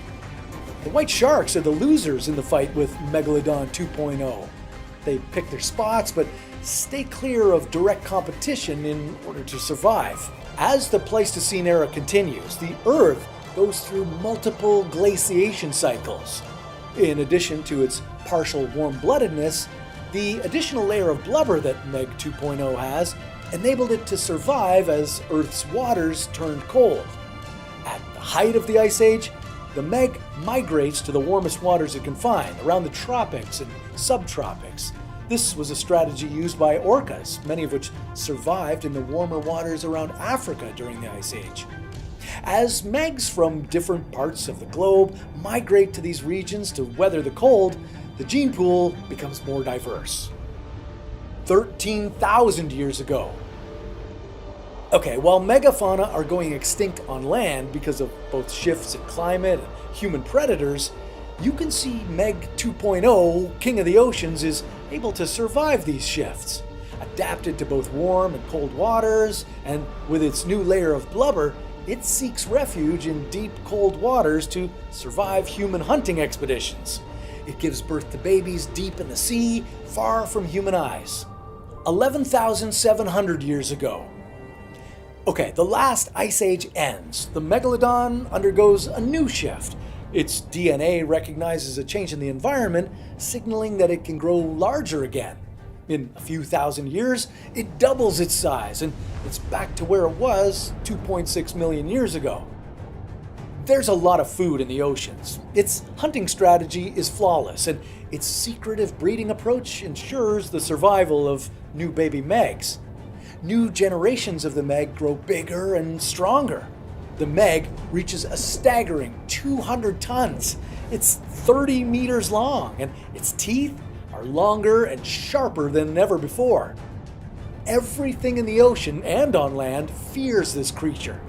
The white sharks are the losers in the fight with Megalodon 2.0. They pick their spots, but stay clear of direct competition in order to survive. As the Pleistocene era continues, the Earth goes through multiple glaciation cycles. In addition to its partial warm-bloodedness, the additional layer of blubber that Meg 2.0 has enabled it to survive as Earth's waters turned cold. At the height of the Ice Age, the meg migrates to the warmest waters it can find, around the tropics and subtropics. This was a strategy used by orcas, many of which survived in the warmer waters around Africa during the Ice Age. As megs from different parts of the globe migrate to these regions to weather the cold, the gene pool becomes more diverse. 13,000 years ago. Okay, while megafauna are going extinct on land because of both shifts in climate and human predators, you can see Meg 2.0, King of the Oceans, is able to survive these shifts. Adapted to both warm and cold waters, and with its new layer of blubber, it seeks refuge in deep, cold waters to survive human hunting expeditions. It gives birth to babies deep in the sea, far from human eyes. 11,700 years ago. Okay, the last ice age ends. The Megalodon undergoes a new shift. Its DNA recognizes a change in the environment, signaling that it can grow larger again. In a few thousand years, it doubles its size, and it's back to where it was 2.6 million years ago. There's a lot of food in the oceans. Its hunting strategy is flawless, and its secretive breeding approach ensures the survival of new baby megs. New generations of the meg grow bigger and stronger. The meg reaches a staggering 200 tons. It's 30 meters long, and its teeth are are longer and sharper than ever before. Everything in the ocean and on land fears this creature.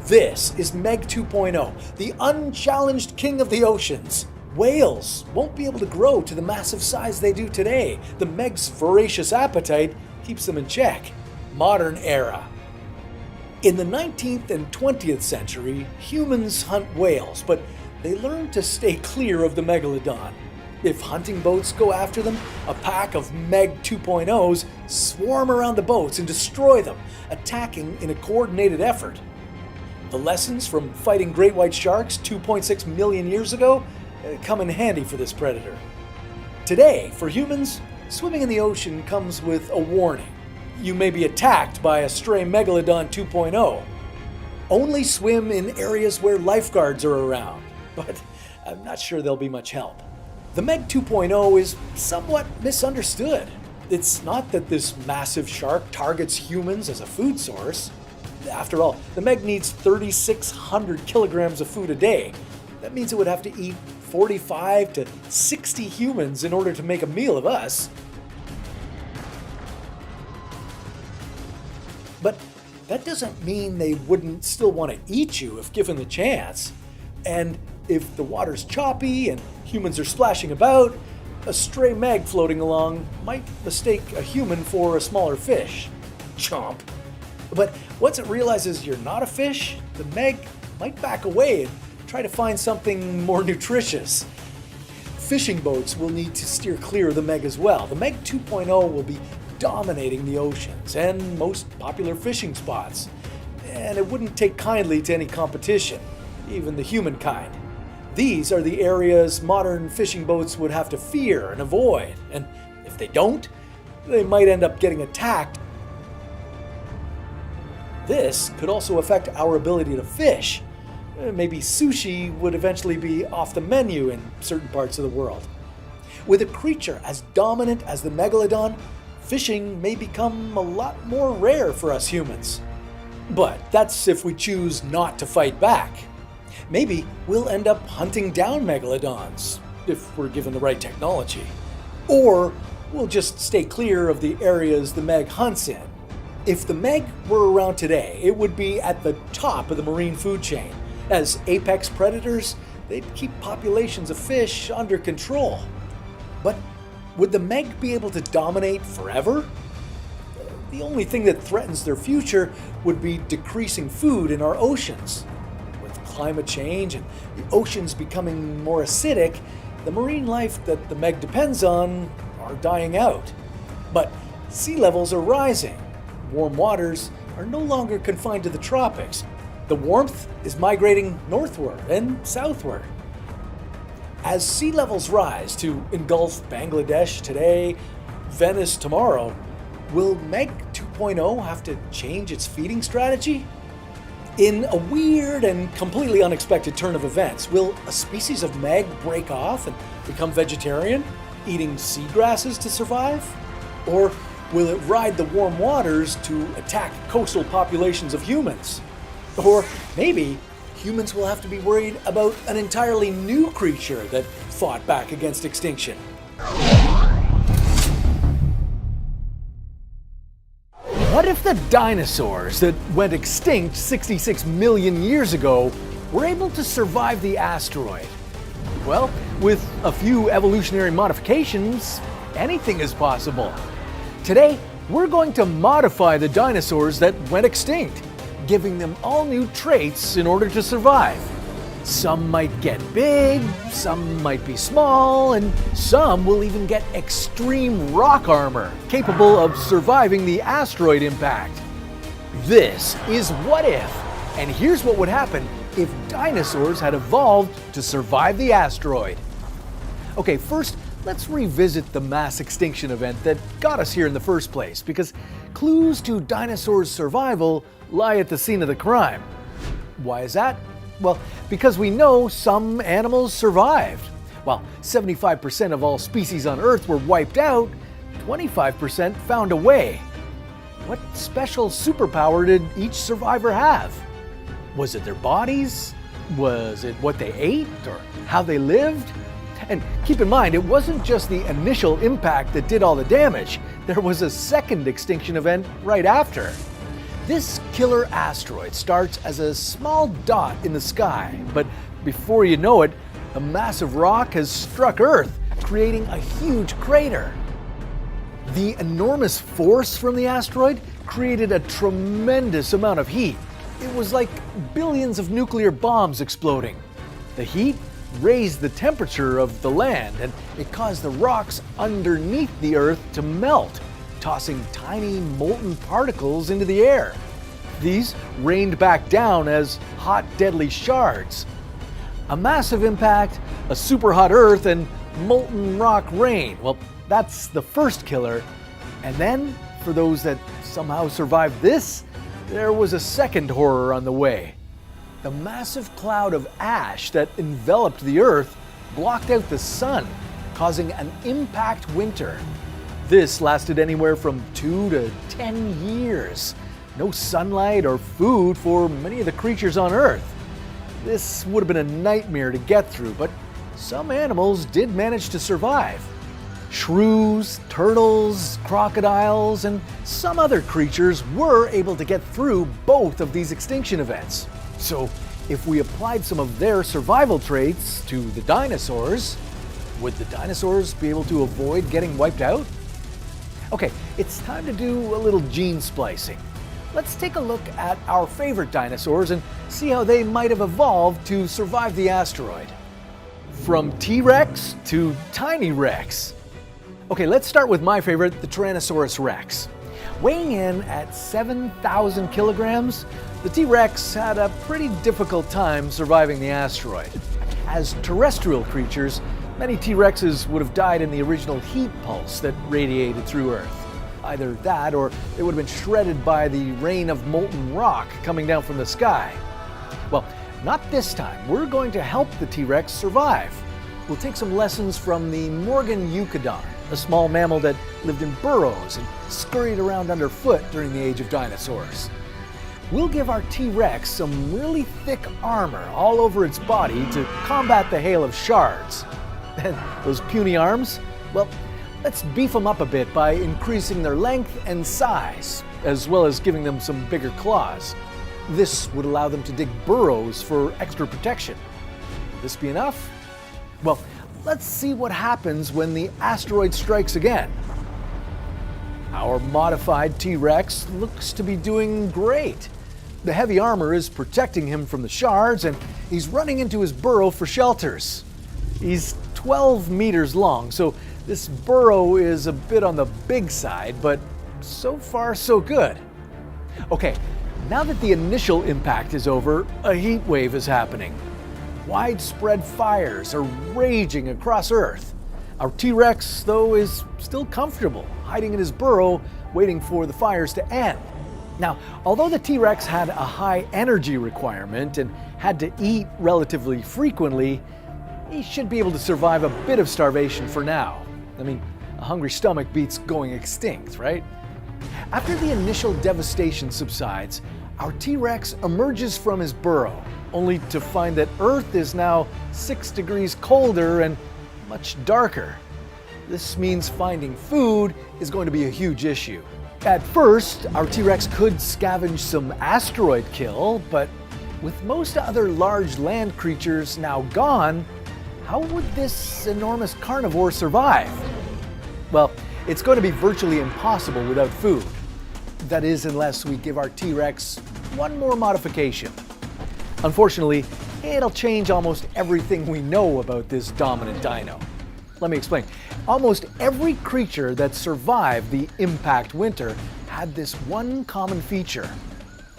This is Meg 2.0, the unchallenged king of the oceans. Whales won't be able to grow to the massive size they do today. The Meg's voracious appetite keeps them in check. Modern era. In the 19th and 20th century, humans hunt whales, but they learned to stay clear of the Megalodon. If hunting boats go after them, a pack of Meg 2.0s swarm around the boats and destroy them, attacking in a coordinated effort. The lessons from fighting great white sharks 2.6 million years ago come in handy for this predator. Today, for humans, swimming in the ocean comes with a warning. You may be attacked by a stray Megalodon 2.0. Only swim in areas where lifeguards are around, but I'm not sure they'll be much help. The Meg 2.0 is somewhat misunderstood. It's not that this massive shark targets humans as a food source. After all, the Meg needs 3,600 kilograms of food a day. That means it would have to eat 45 to 60 humans in order to make a meal of us. But that doesn't mean they wouldn't still want to eat you if given the chance. And if the water's choppy and humans are splashing about, a stray Meg floating along might mistake a human for a smaller fish. Chomp. But once it realizes you're not a fish, the Meg might back away and try to find something more nutritious. Fishing boats will need to steer clear of the Meg as well. The Meg 2.0 will be dominating the oceans and most popular fishing spots. And it wouldn't take kindly to any competition, even the humankind. These are the areas modern fishing boats would have to fear and avoid, and if they don't, they might end up getting attacked. This could also affect our ability to fish. Maybe sushi would eventually be off the menu in certain parts of the world. With a creature as dominant as the Megalodon, fishing may become a lot more rare for us humans. But that's if we choose not to fight back. Maybe we'll end up hunting down Megalodons, if we're given the right technology. Or we'll just stay clear of the areas the Meg hunts in. If the Meg were around today, it would be at the top of the marine food chain. As apex predators, they'd keep populations of fish under control. But would the Meg be able to dominate forever? The only thing that threatens their future would be decreasing food in our oceans. With climate change and the oceans becoming more acidic, the marine life that the Meg depends on are dying out. But sea levels are rising. Warm waters are no longer confined to the tropics. The warmth is migrating northward and southward. As sea levels rise to engulf Bangladesh today, Venice tomorrow, will Meg 2.0 have to change its feeding strategy? In a weird and completely unexpected turn of events, will a species of Meg break off and become vegetarian, eating seagrasses to survive? Or will it ride the warm waters to attack coastal populations of humans? Or maybe humans will have to be worried about an entirely new creature that fought back against extinction. What if the dinosaurs that went extinct 66 million years ago were able to survive the asteroid? Well, with a few evolutionary modifications, anything is possible. Today, we're going to modify the dinosaurs that went extinct, giving them all new traits in order to survive. Some might get big, some might be small, and some will even get extreme rock armor, capable of surviving the asteroid impact. This is What If, and here's what would happen if dinosaurs had evolved to survive the asteroid. Okay, first, let's revisit the mass extinction event that got us here in the first place, because clues to dinosaurs' survival lie at the scene of the crime. Why is that? Well, because we know some animals survived. While 75% of all species on Earth were wiped out, 25% found a way. What special superpower did each survivor have? Was it their bodies? Was it what they ate or how they lived? And keep in mind, it wasn't just the initial impact that did all the damage. There was a second extinction event right after. This killer asteroid starts as a small dot in the sky, but before you know it, a massive rock has struck Earth, creating a huge crater. The enormous force from the asteroid created a tremendous amount of heat. It was like billions of nuclear bombs exploding. The heat raised the temperature of the land, and it caused the rocks underneath the Earth to melt, tossing tiny molten particles into the air. These rained back down as hot, deadly shards. A massive impact, a super hot Earth, and molten rock rain. Well, that's the first killer. And then, for those that somehow survived this, there was a second horror on the way. The massive cloud of ash that enveloped the Earth blocked out the sun, causing an impact winter. This lasted anywhere from 2 to 10 years. No sunlight or food for many of the creatures on Earth. This would have been a nightmare to get through, but some animals did manage to survive. Shrews, turtles, crocodiles, and some other creatures were able to get through both of these extinction events. So, if we applied some of their survival traits to the dinosaurs, would the dinosaurs be able to avoid getting wiped out? Okay, it's time to do a little gene splicing. Let's take a look at our favorite dinosaurs and see how they might have evolved to survive the asteroid. From T-Rex to Tiny Rex. Okay, let's start with my favorite, the Tyrannosaurus Rex. Weighing in at 7,000 kilograms, the T-Rex had a pretty difficult time surviving the asteroid. As terrestrial creatures, many T-Rexes would have died in the original heat pulse that radiated through Earth. Either that, or they would have been shredded by the rain of molten rock coming down from the sky. Well, not this time. We're going to help the T-Rex survive. We'll take some lessons from the Morgan eucodon, a small mammal that lived in burrows and scurried around underfoot during the age of dinosaurs. We'll give our T-Rex some really thick armor all over its body to combat the hail of shards. And those puny arms? Well, let's beef them up a bit by increasing their length and size, as well as giving them some bigger claws. This would allow them to dig burrows for extra protection. Will this be enough? Well, let's see what happens when the asteroid strikes again. Our modified T-Rex looks to be doing great. The heavy armor is protecting him from the shards, and he's running into his burrow for shelters. He's 12 meters long, so this burrow is a bit on the big side, but so far so good. Okay, now that the initial impact is over, a heat wave is happening. Widespread fires are raging across Earth. Our T-Rex, though, is still comfortable, hiding in his burrow, waiting for the fires to end. Now, although the T-Rex had a high energy requirement and had to eat relatively frequently, he should be able to survive a bit of starvation for now. I mean, a hungry stomach beats going extinct, right? After the initial devastation subsides, our T-Rex emerges from his burrow, only to find that Earth is now 6 degrees colder and much darker. This means finding food is going to be a huge issue. At first, our T-Rex could scavenge some asteroid kill, but with most other large land creatures now gone, how would this enormous carnivore survive? Well, it's going to be virtually impossible without food. That is, unless we give our T-Rex one more modification. Unfortunately, it'll change almost everything we know about this dominant dino. Let me explain. Almost every creature that survived the impact winter had this one common feature.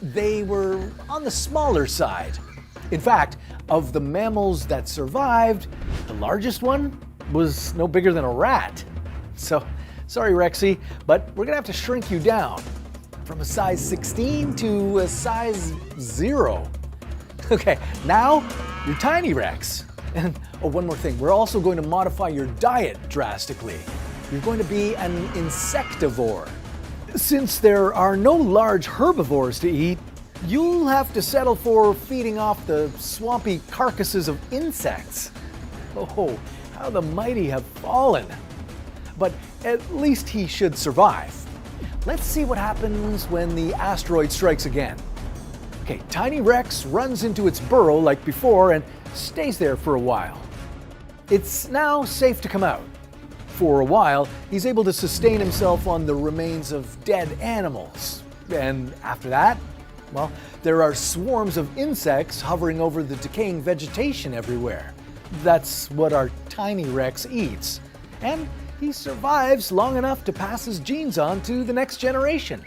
They were on the smaller side. In fact, of the mammals that survived, the largest one was no bigger than a rat. So, sorry Rexy, but we're gonna have to shrink you down from a size 16 to a size 0. Okay, now you're Tiny Rex. And oh, one more thing, we're also going to modify your diet drastically. You're going to be an insectivore. Since there are no large herbivores to eat, you'll have to settle for feeding off the swampy carcasses of insects. Oh, how the mighty have fallen. But at least he should survive. Let's see what happens when the asteroid strikes again. Okay, Tiny Rex runs into its burrow like before and stays there for a while. It's now safe to come out. For a while, he's able to sustain himself on the remains of dead animals. And after that, well, there are swarms of insects hovering over the decaying vegetation everywhere. That's what our Tiny Rex eats. And he survives long enough to pass his genes on to the next generation,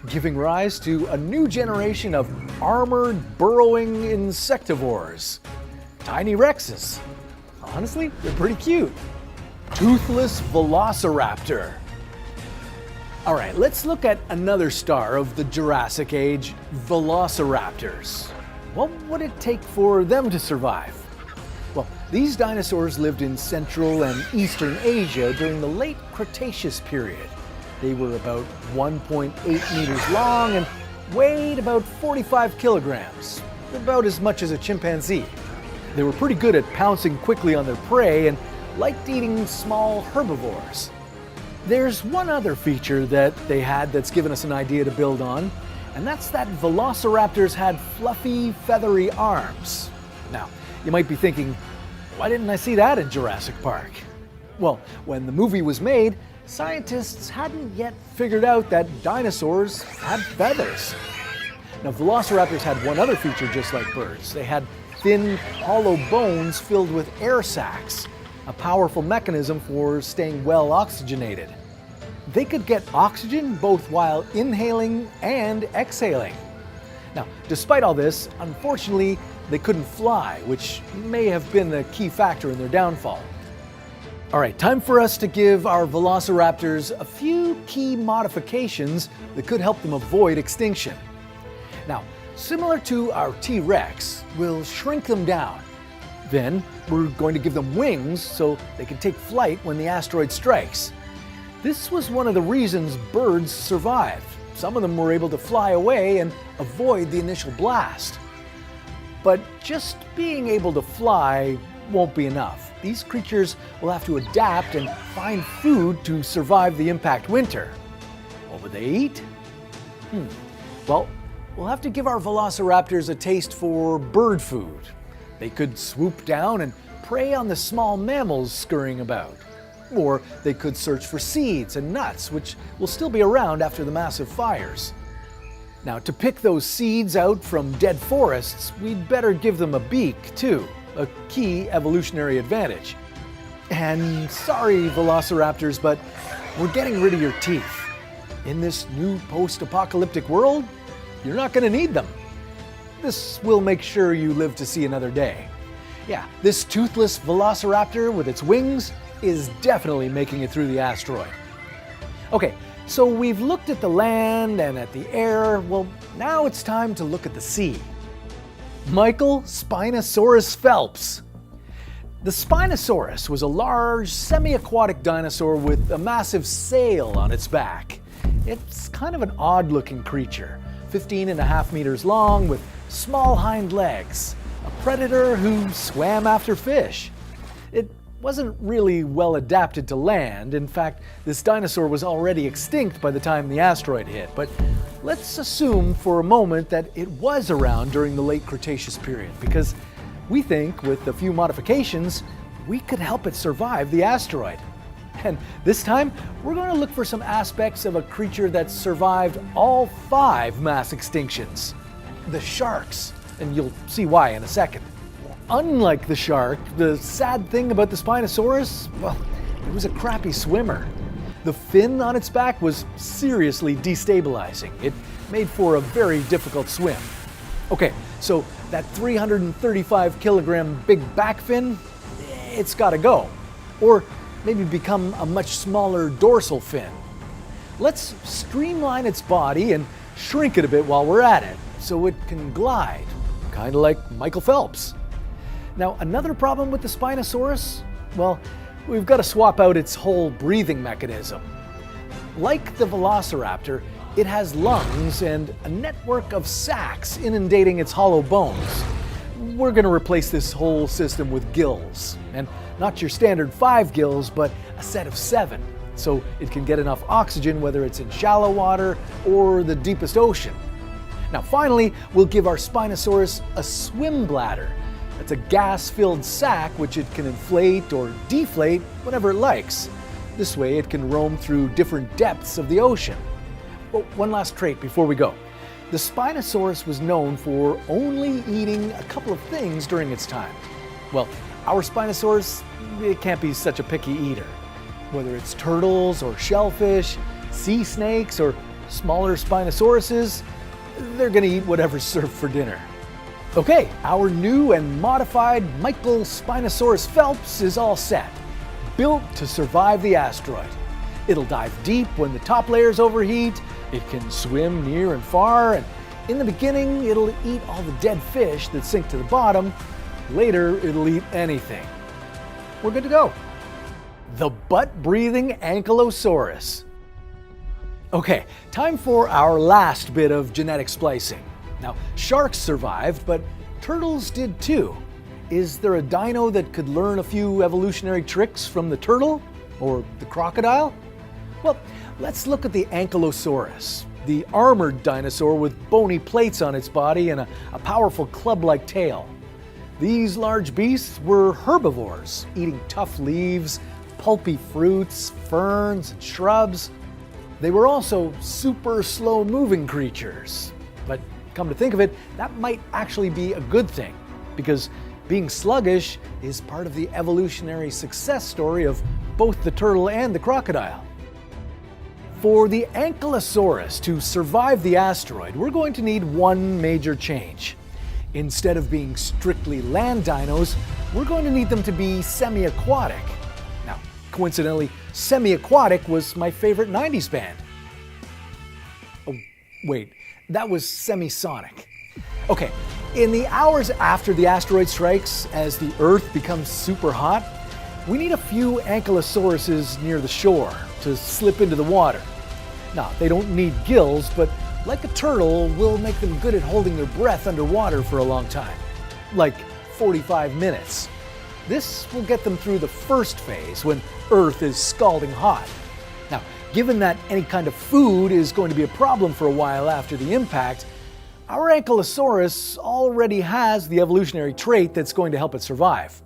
giving rise to a new generation of armored, burrowing insectivores. Tiny Rexes. Honestly, they're pretty cute. Toothless Velociraptor. All right, let's look at another star of the Jurassic Age, Velociraptors. What would it take for them to survive? Well, these dinosaurs lived in Central and Eastern Asia during the late Cretaceous period. They were about 1.8 meters long and weighed about 45 kilograms, about as much as a chimpanzee. They were pretty good at pouncing quickly on their prey and liked eating small herbivores. There's one other feature that they had that's given us an idea to build on, and that's that velociraptors had fluffy, feathery arms. Now, you might be thinking, why didn't I see that in Jurassic Park? Well, when the movie was made, scientists hadn't yet figured out that dinosaurs had feathers. Now, velociraptors had one other feature just like birds. They had thin, hollow bones filled with air sacs, a powerful mechanism for staying well oxygenated. They could get oxygen both while inhaling and exhaling. Now, despite all this, unfortunately, they couldn't fly, which may have been the key factor in their downfall. All right, time for us to give our velociraptors a few key modifications that could help them avoid extinction. Now, similar to our T-Rex, we'll shrink them down. Then, we're going to give them wings so they can take flight when the asteroid strikes. This was one of the reasons birds survived. Some of them were able to fly away and avoid the initial blast. But just being able to fly won't be enough. These creatures will have to adapt and find food to survive the impact winter. What would they eat? Well, we'll have to give our velociraptors a taste for bird food. They could swoop down and prey on the small mammals scurrying about. Or they could search for seeds and nuts, which will still be around after the massive fires. Now, to pick those seeds out from dead forests, we'd better give them a beak, too, a key evolutionary advantage. And sorry, velociraptors, but we're getting rid of your teeth. In this new post-apocalyptic world, you're not going to need them. This will make sure you live to see another day. Yeah, this toothless velociraptor with its wings is definitely making it through the asteroid. Okay, so we've looked at the land and at the air. Well, now it's time to look at the sea. Michael Spinosaurus Phelps. The Spinosaurus was a large, semi-aquatic dinosaur with a massive sail on its back. It's kind of an odd-looking creature, 15.5 meters long with small hind legs, a predator who swam after fish. It wasn't really well adapted to land. In fact, this dinosaur was already extinct by the time the asteroid hit, but let's assume for a moment that it was around during the late Cretaceous period, because we think with a few modifications, we could help it survive the asteroid. And this time, we're going to look for some aspects of a creature that survived all 5 mass extinctions. The sharks, and you'll see why in a second. Unlike the shark, the sad thing about the Spinosaurus, well, it was a crappy swimmer. The fin on its back was seriously destabilizing. It made for a very difficult swim. Okay, so that 335 kilogram big back fin, it's gotta go. Or maybe become a much smaller dorsal fin. Let's streamline its body and shrink it a bit while we're at it, so it can glide, kind of like Michael Phelps. Now, another problem with the Spinosaurus? Well, we've got to swap out its whole breathing mechanism. Like the Velociraptor, it has lungs and a network of sacs inundating its hollow bones. we're going to replace this whole system with gills. And not your standard 5 gills, but a set of 7. So it can get enough oxygen whether it's in shallow water or the deepest ocean. Now finally, we'll give our Spinosaurus a swim bladder. That's a gas-filled sac which it can inflate or deflate whenever it likes. This way it can roam through different depths of the ocean. But one last trait before we go. The Spinosaurus was known for only eating a couple of things during its time. Well, our Spinosaurus, it can't be such a picky eater. Whether it's turtles or shellfish, sea snakes or smaller Spinosauruses, they're gonna eat whatever's served for dinner. Okay, our new and modified Michael Spinosaurus Phelps is all set. Built to survive the asteroid. It'll dive deep when the top layers overheat, it can swim near and far, and in the beginning it'll eat all the dead fish that sink to the bottom. Later it'll eat anything. We're good to go. The butt-breathing Ankylosaurus. Okay, time for our last bit of genetic splicing. Now, sharks survived, but turtles did too. Is there a dino that could learn a few evolutionary tricks from the turtle or the crocodile? Well, let's look at the Ankylosaurus, the armored dinosaur with bony plates on its body and a powerful club-like tail. These large beasts were herbivores, eating tough leaves, pulpy fruits, ferns, and shrubs. They were also super slow-moving creatures. But come to think of it, that might actually be a good thing, because being sluggish is part of the evolutionary success story of both the turtle and the crocodile. For the Ankylosaurus to survive the asteroid, we're going to need one major change. Instead of being strictly land dinos, we're going to need them to be semi-aquatic. Now, coincidentally, semi-aquatic was my favorite 90s band. Oh, wait, that was Semisonic. Okay, in the hours after the asteroid strikes, as the Earth becomes super hot, we need a few Ankylosauruses near the shore to slip into the water. Now, they don't need gills, but like a turtle, we'll make them good at holding their breath underwater for a long time, like 45 minutes. This will get them through the first phase when Earth is scalding hot. Now, given that any kind of food is going to be a problem for a while after the impact, our Ankylosaurus already has the evolutionary trait that's going to help it survive.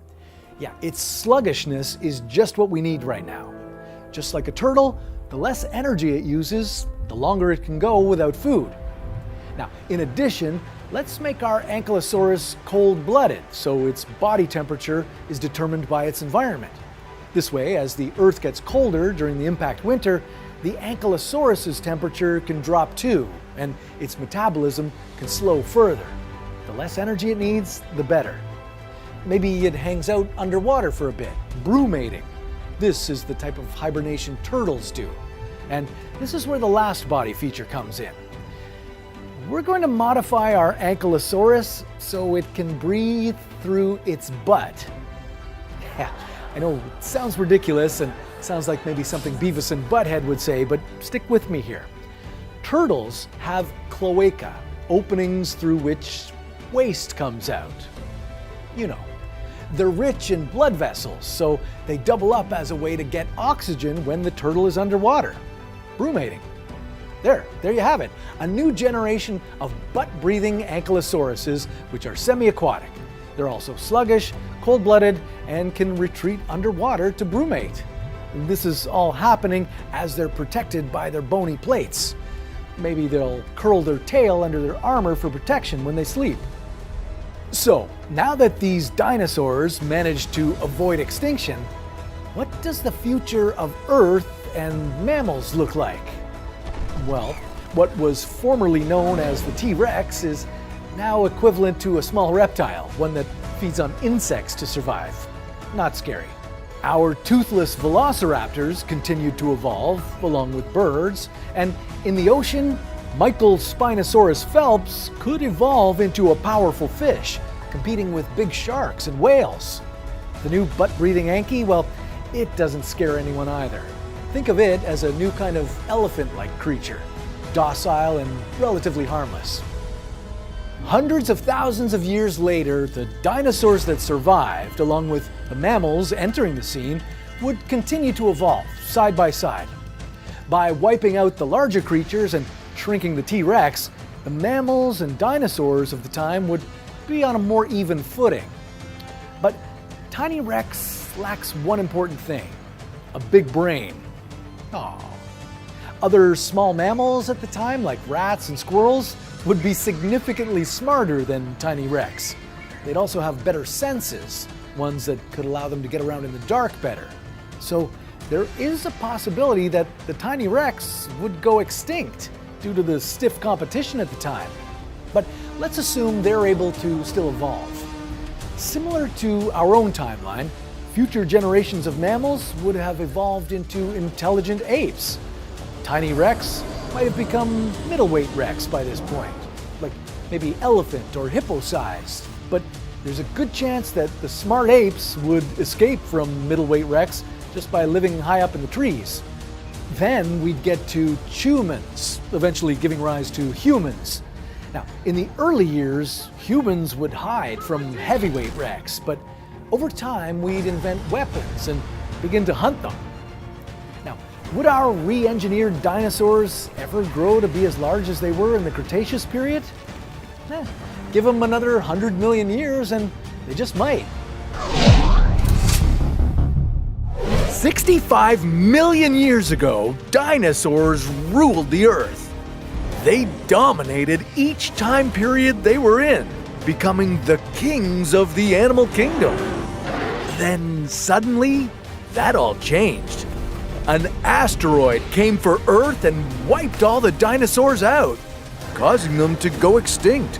Yeah, its sluggishness is just what we need right now. Just like a turtle, the less energy it uses, the longer it can go without food. Now, in addition, let's make our Ankylosaurus cold-blooded, so its body temperature is determined by its environment. This way, as the Earth gets colder during the impact winter, the Ankylosaurus's temperature can drop too, and its metabolism can slow further. The less energy it needs, the better. Maybe it hangs out underwater for a bit, brumating. This is the type of hibernation turtles do. And this is where the last body feature comes in. We're going to modify our Ankylosaurus so it can breathe through its butt. Yeah, I know it sounds ridiculous and sounds like maybe something Beavis and Butthead would say, but stick with me here. Turtles have cloaca, openings through which waste comes out. You know, they're rich in blood vessels, so they double up as a way to get oxygen when the turtle is underwater. Brumating. There you have it. A new generation of butt-breathing Ankylosauruses, which are semi-aquatic. They're also sluggish, cold-blooded, and can retreat underwater to brumate. This is all happening as they're protected by their bony plates. Maybe they'll curl their tail under their armor for protection when they sleep. So, now that these dinosaurs managed to avoid extinction, what does the future of Earth and mammals look like? Well, what was formerly known as the T-Rex is now equivalent to a small reptile, one that feeds on insects to survive. Not scary. Our toothless velociraptors continued to evolve, along with birds, and in the ocean, Michael Spinosaurus Phelps could evolve into a powerful fish, competing with big sharks and whales. The new butt-breathing Anky, well, it doesn't scare anyone either. Think of it as a new kind of elephant-like creature, docile and relatively harmless. Hundreds of thousands of years later, the dinosaurs that survived, along with the mammals entering the scene, would continue to evolve side by side. By wiping out the larger creatures and shrinking the T-Rex, the mammals and dinosaurs of the time would be on a more even footing. But Tiny Rex lacks one important thing: a big brain. Aww. Other small mammals at the time, like rats and squirrels, would be significantly smarter than Tiny Rex. They'd also have better senses, ones that could allow them to get around in the dark better. So there is a possibility that the Tiny Rex would go extinct due to the stiff competition at the time. But let's assume they're able to still evolve. Similar to our own timeline, future generations of mammals would have evolved into intelligent apes. Tiny Rex might have become middleweight Rex by this point, like maybe elephant or hippo-sized. But there's a good chance that the smart apes would escape from middleweight Rex just by living high up in the trees. Then we'd get to humans, eventually giving rise to humans. Now, in the early years, humans would hide from heavyweight Rex, but over time we'd invent weapons and begin to hunt them. Now, would our re-engineered dinosaurs ever grow to be as large as they were in the Cretaceous period? Give them another 100 million years and they just might. 65 million years ago, dinosaurs ruled the Earth. They dominated each time period they were in, becoming the kings of the animal kingdom. Then suddenly, that all changed. An asteroid came for Earth and wiped all the dinosaurs out, causing them to go extinct.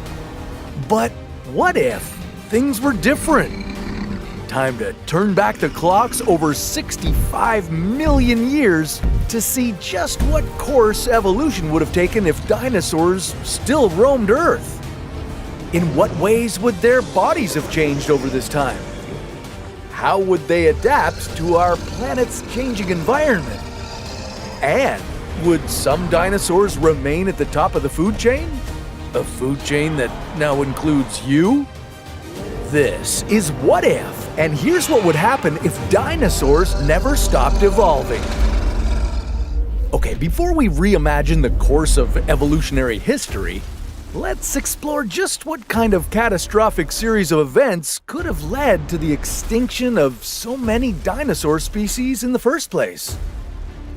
But what if things were different? Time to turn back the clocks over 65 million years to see just what course evolution would have taken if dinosaurs still roamed Earth. In what ways would their bodies have changed over this time? How would they adapt to our planet's changing environment? And would some dinosaurs remain at the top of the food chain? A food chain that now includes you? This is What If, and here's what would happen if dinosaurs never stopped evolving. Okay, before we reimagine the course of evolutionary history, let's explore just what kind of catastrophic series of events could have led to the extinction of so many dinosaur species in the first place.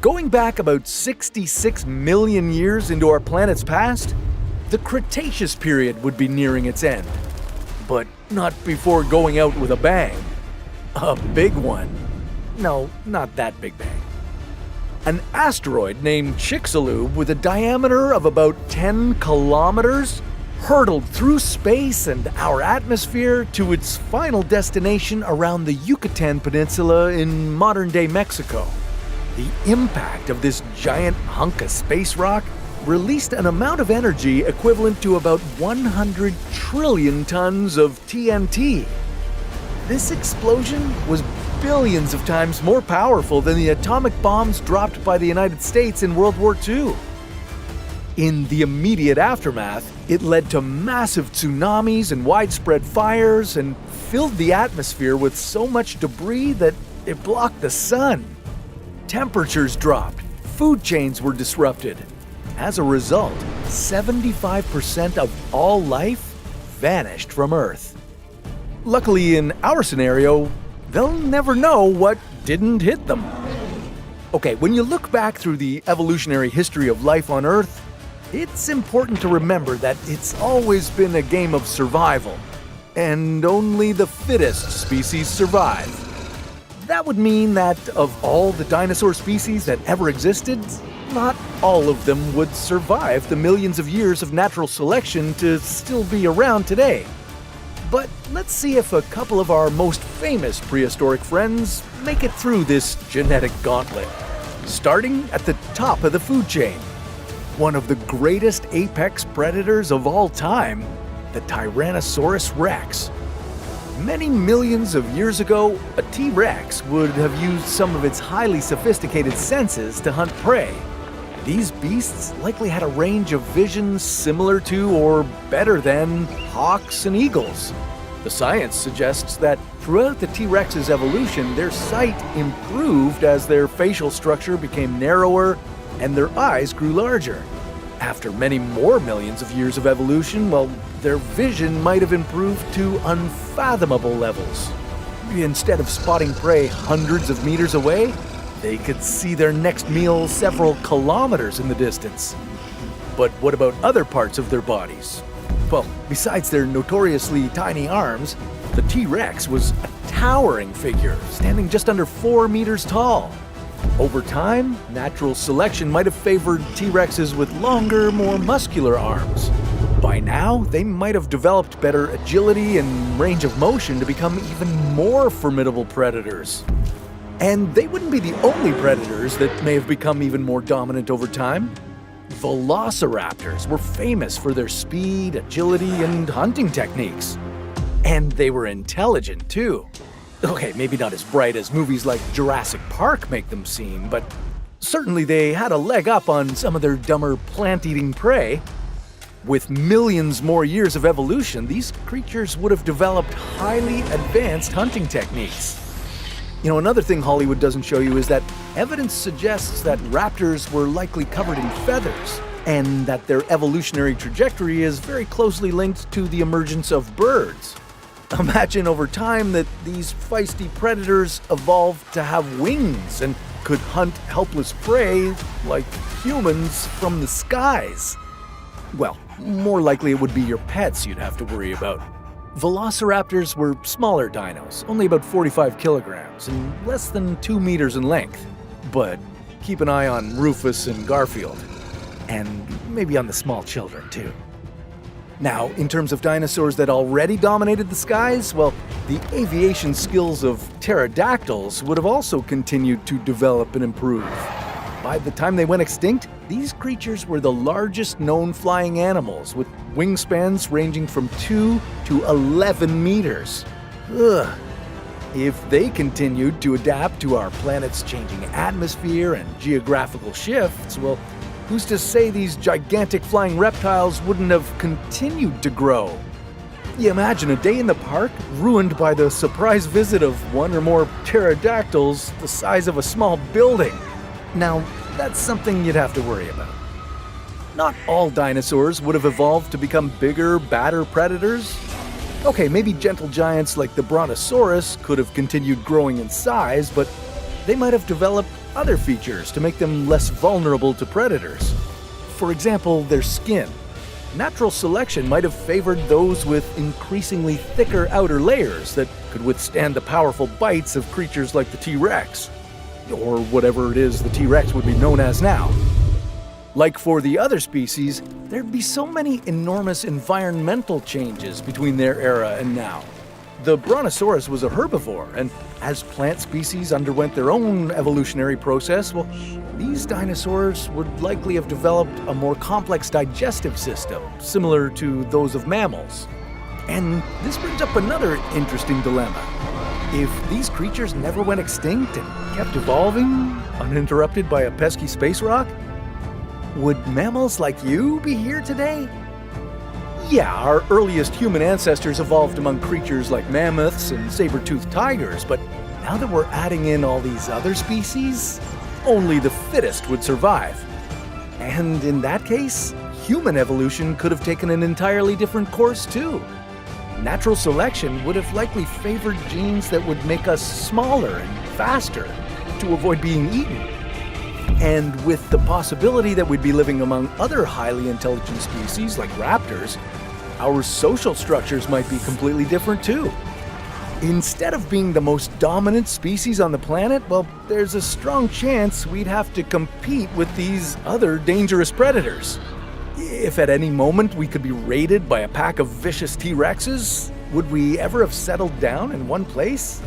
Going back about 66 million years into our planet's past, the Cretaceous period would be nearing its end. But not before going out with a bang. A big one. No, not that big bang. An asteroid named Chicxulub with a diameter of about 10 kilometers hurtled through space and our atmosphere to its final destination around the Yucatan Peninsula in modern-day Mexico. The impact of this giant hunk of space rock released an amount of energy equivalent to about 100 trillion tons of TNT. This explosion was billions of times more powerful than the atomic bombs dropped by the United States in World War II. In the immediate aftermath, it led to massive tsunamis and widespread fires and filled the atmosphere with so much debris that it blocked the sun. Temperatures dropped, food chains were disrupted. As a result, 75% of all life vanished from Earth. Luckily, in our scenario, they'll never know what didn't hit them. Okay, when you look back through the evolutionary history of life on Earth, it's important to remember that it's always been a game of survival, and only the fittest species survive. That would mean that of all the dinosaur species that ever existed, not all of them would survive the millions of years of natural selection to still be around today. But let's see if a couple of our most famous prehistoric friends make it through this genetic gauntlet. Starting at the top of the food chain, one of the greatest apex predators of all time, the Tyrannosaurus rex. Many millions of years ago, a T-Rex would have used some of its highly sophisticated senses to hunt prey. These beasts likely had a range of vision similar to or better than hawks and eagles. The science suggests that throughout the T-Rex's evolution, their sight improved as their facial structure became narrower and their eyes grew larger. After many more millions of years of evolution, well, their vision might have improved to unfathomable levels. Instead of spotting prey hundreds of meters away, they could see their next meal several kilometers in the distance. But what about other parts of their bodies? Well, besides their notoriously tiny arms, the T-Rex was a towering figure, standing just under 4 meters tall. Over time, natural selection might have favored T-Rexes with longer, more muscular arms. By now, they might have developed better agility and range of motion to become even more formidable predators. And they wouldn't be the only predators that may have become even more dominant over time. Velociraptors were famous for their speed, agility, and hunting techniques. And they were intelligent, too. Okay, maybe not as bright as movies like Jurassic Park make them seem, but certainly they had a leg up on some of their dumber plant-eating prey. With millions more years of evolution, these creatures would have developed highly advanced hunting techniques. Another thing Hollywood doesn't show you is that evidence suggests that raptors were likely covered in feathers, and that their evolutionary trajectory is very closely linked to the emergence of birds. Imagine over time that these feisty predators evolved to have wings and could hunt helpless prey, like humans, from the skies. Well, more likely it would be your pets you'd have to worry about. Velociraptors were smaller dinos, only about 45 kilograms and less than 2 meters in length. But keep an eye on Rufus and Garfield, and maybe on the small children too. Now, in terms of dinosaurs that already dominated the skies, well, the aviation skills of pterodactyls would have also continued to develop and improve. By the time they went extinct, these creatures were the largest known flying animals, with wingspans ranging from 2 to 11 meters. Ugh. If they continued to adapt to our planet's changing atmosphere and geographical shifts, well, who's to say these gigantic flying reptiles wouldn't have continued to grow? You imagine a day in the park ruined by the surprise visit of one or more pterodactyls the size of a small building. Now, that's something you'd have to worry about. Not all dinosaurs would have evolved to become bigger, badder predators. Okay, maybe gentle giants like the Brontosaurus could have continued growing in size, but they might have developed other features to make them less vulnerable to predators. For example, their skin. Natural selection might have favored those with increasingly thicker outer layers that could withstand the powerful bites of creatures like the T-Rex. Or whatever it is the T-Rex would be known as now. Like for the other species, there'd be so many enormous environmental changes between their era and now. The Brontosaurus was a herbivore, and as plant species underwent their own evolutionary process, well, these dinosaurs would likely have developed a more complex digestive system, similar to those of mammals. And this brings up another interesting dilemma. If these creatures never went extinct and kept evolving, uninterrupted by a pesky space rock, would mammals like you be here today? Yeah, our earliest human ancestors evolved among creatures like mammoths and saber-toothed tigers, but now that we're adding in all these other species, only the fittest would survive. And in that case, human evolution could have taken an entirely different course too. Natural selection would have likely favored genes that would make us smaller and faster to avoid being eaten. And with the possibility that we'd be living among other highly intelligent species like raptors, our social structures might be completely different too. Instead of being the most dominant species on the planet, well, there's a strong chance we'd have to compete with these other dangerous predators. If at any moment we could be raided by a pack of vicious T-Rexes, would we ever have settled down in one place?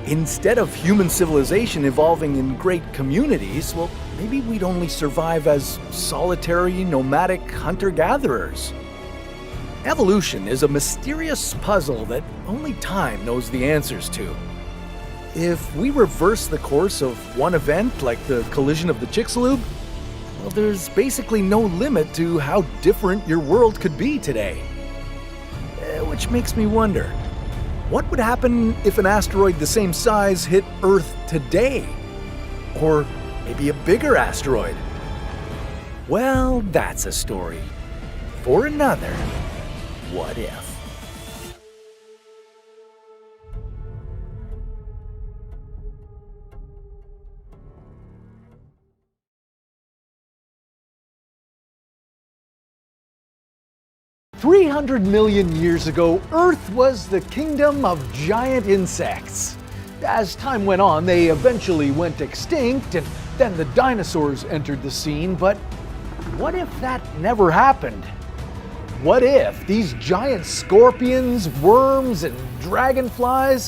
Instead of human civilization evolving in great communities, well, maybe we'd only survive as solitary, nomadic hunter-gatherers. Evolution is a mysterious puzzle that only time knows the answers to. If we reverse the course of one event, like the collision of the Chicxulub, well, there's basically no limit to how different your world could be today. Which makes me wonder, what would happen if an asteroid the same size hit Earth today? Or maybe a bigger asteroid? Well, that's a story for another What If. "300 million years ago, Earth was the kingdom of giant insects. As time went on, they eventually went extinct, and then the dinosaurs entered the scene. But what if that never happened? What if these giant scorpions, worms, and dragonflies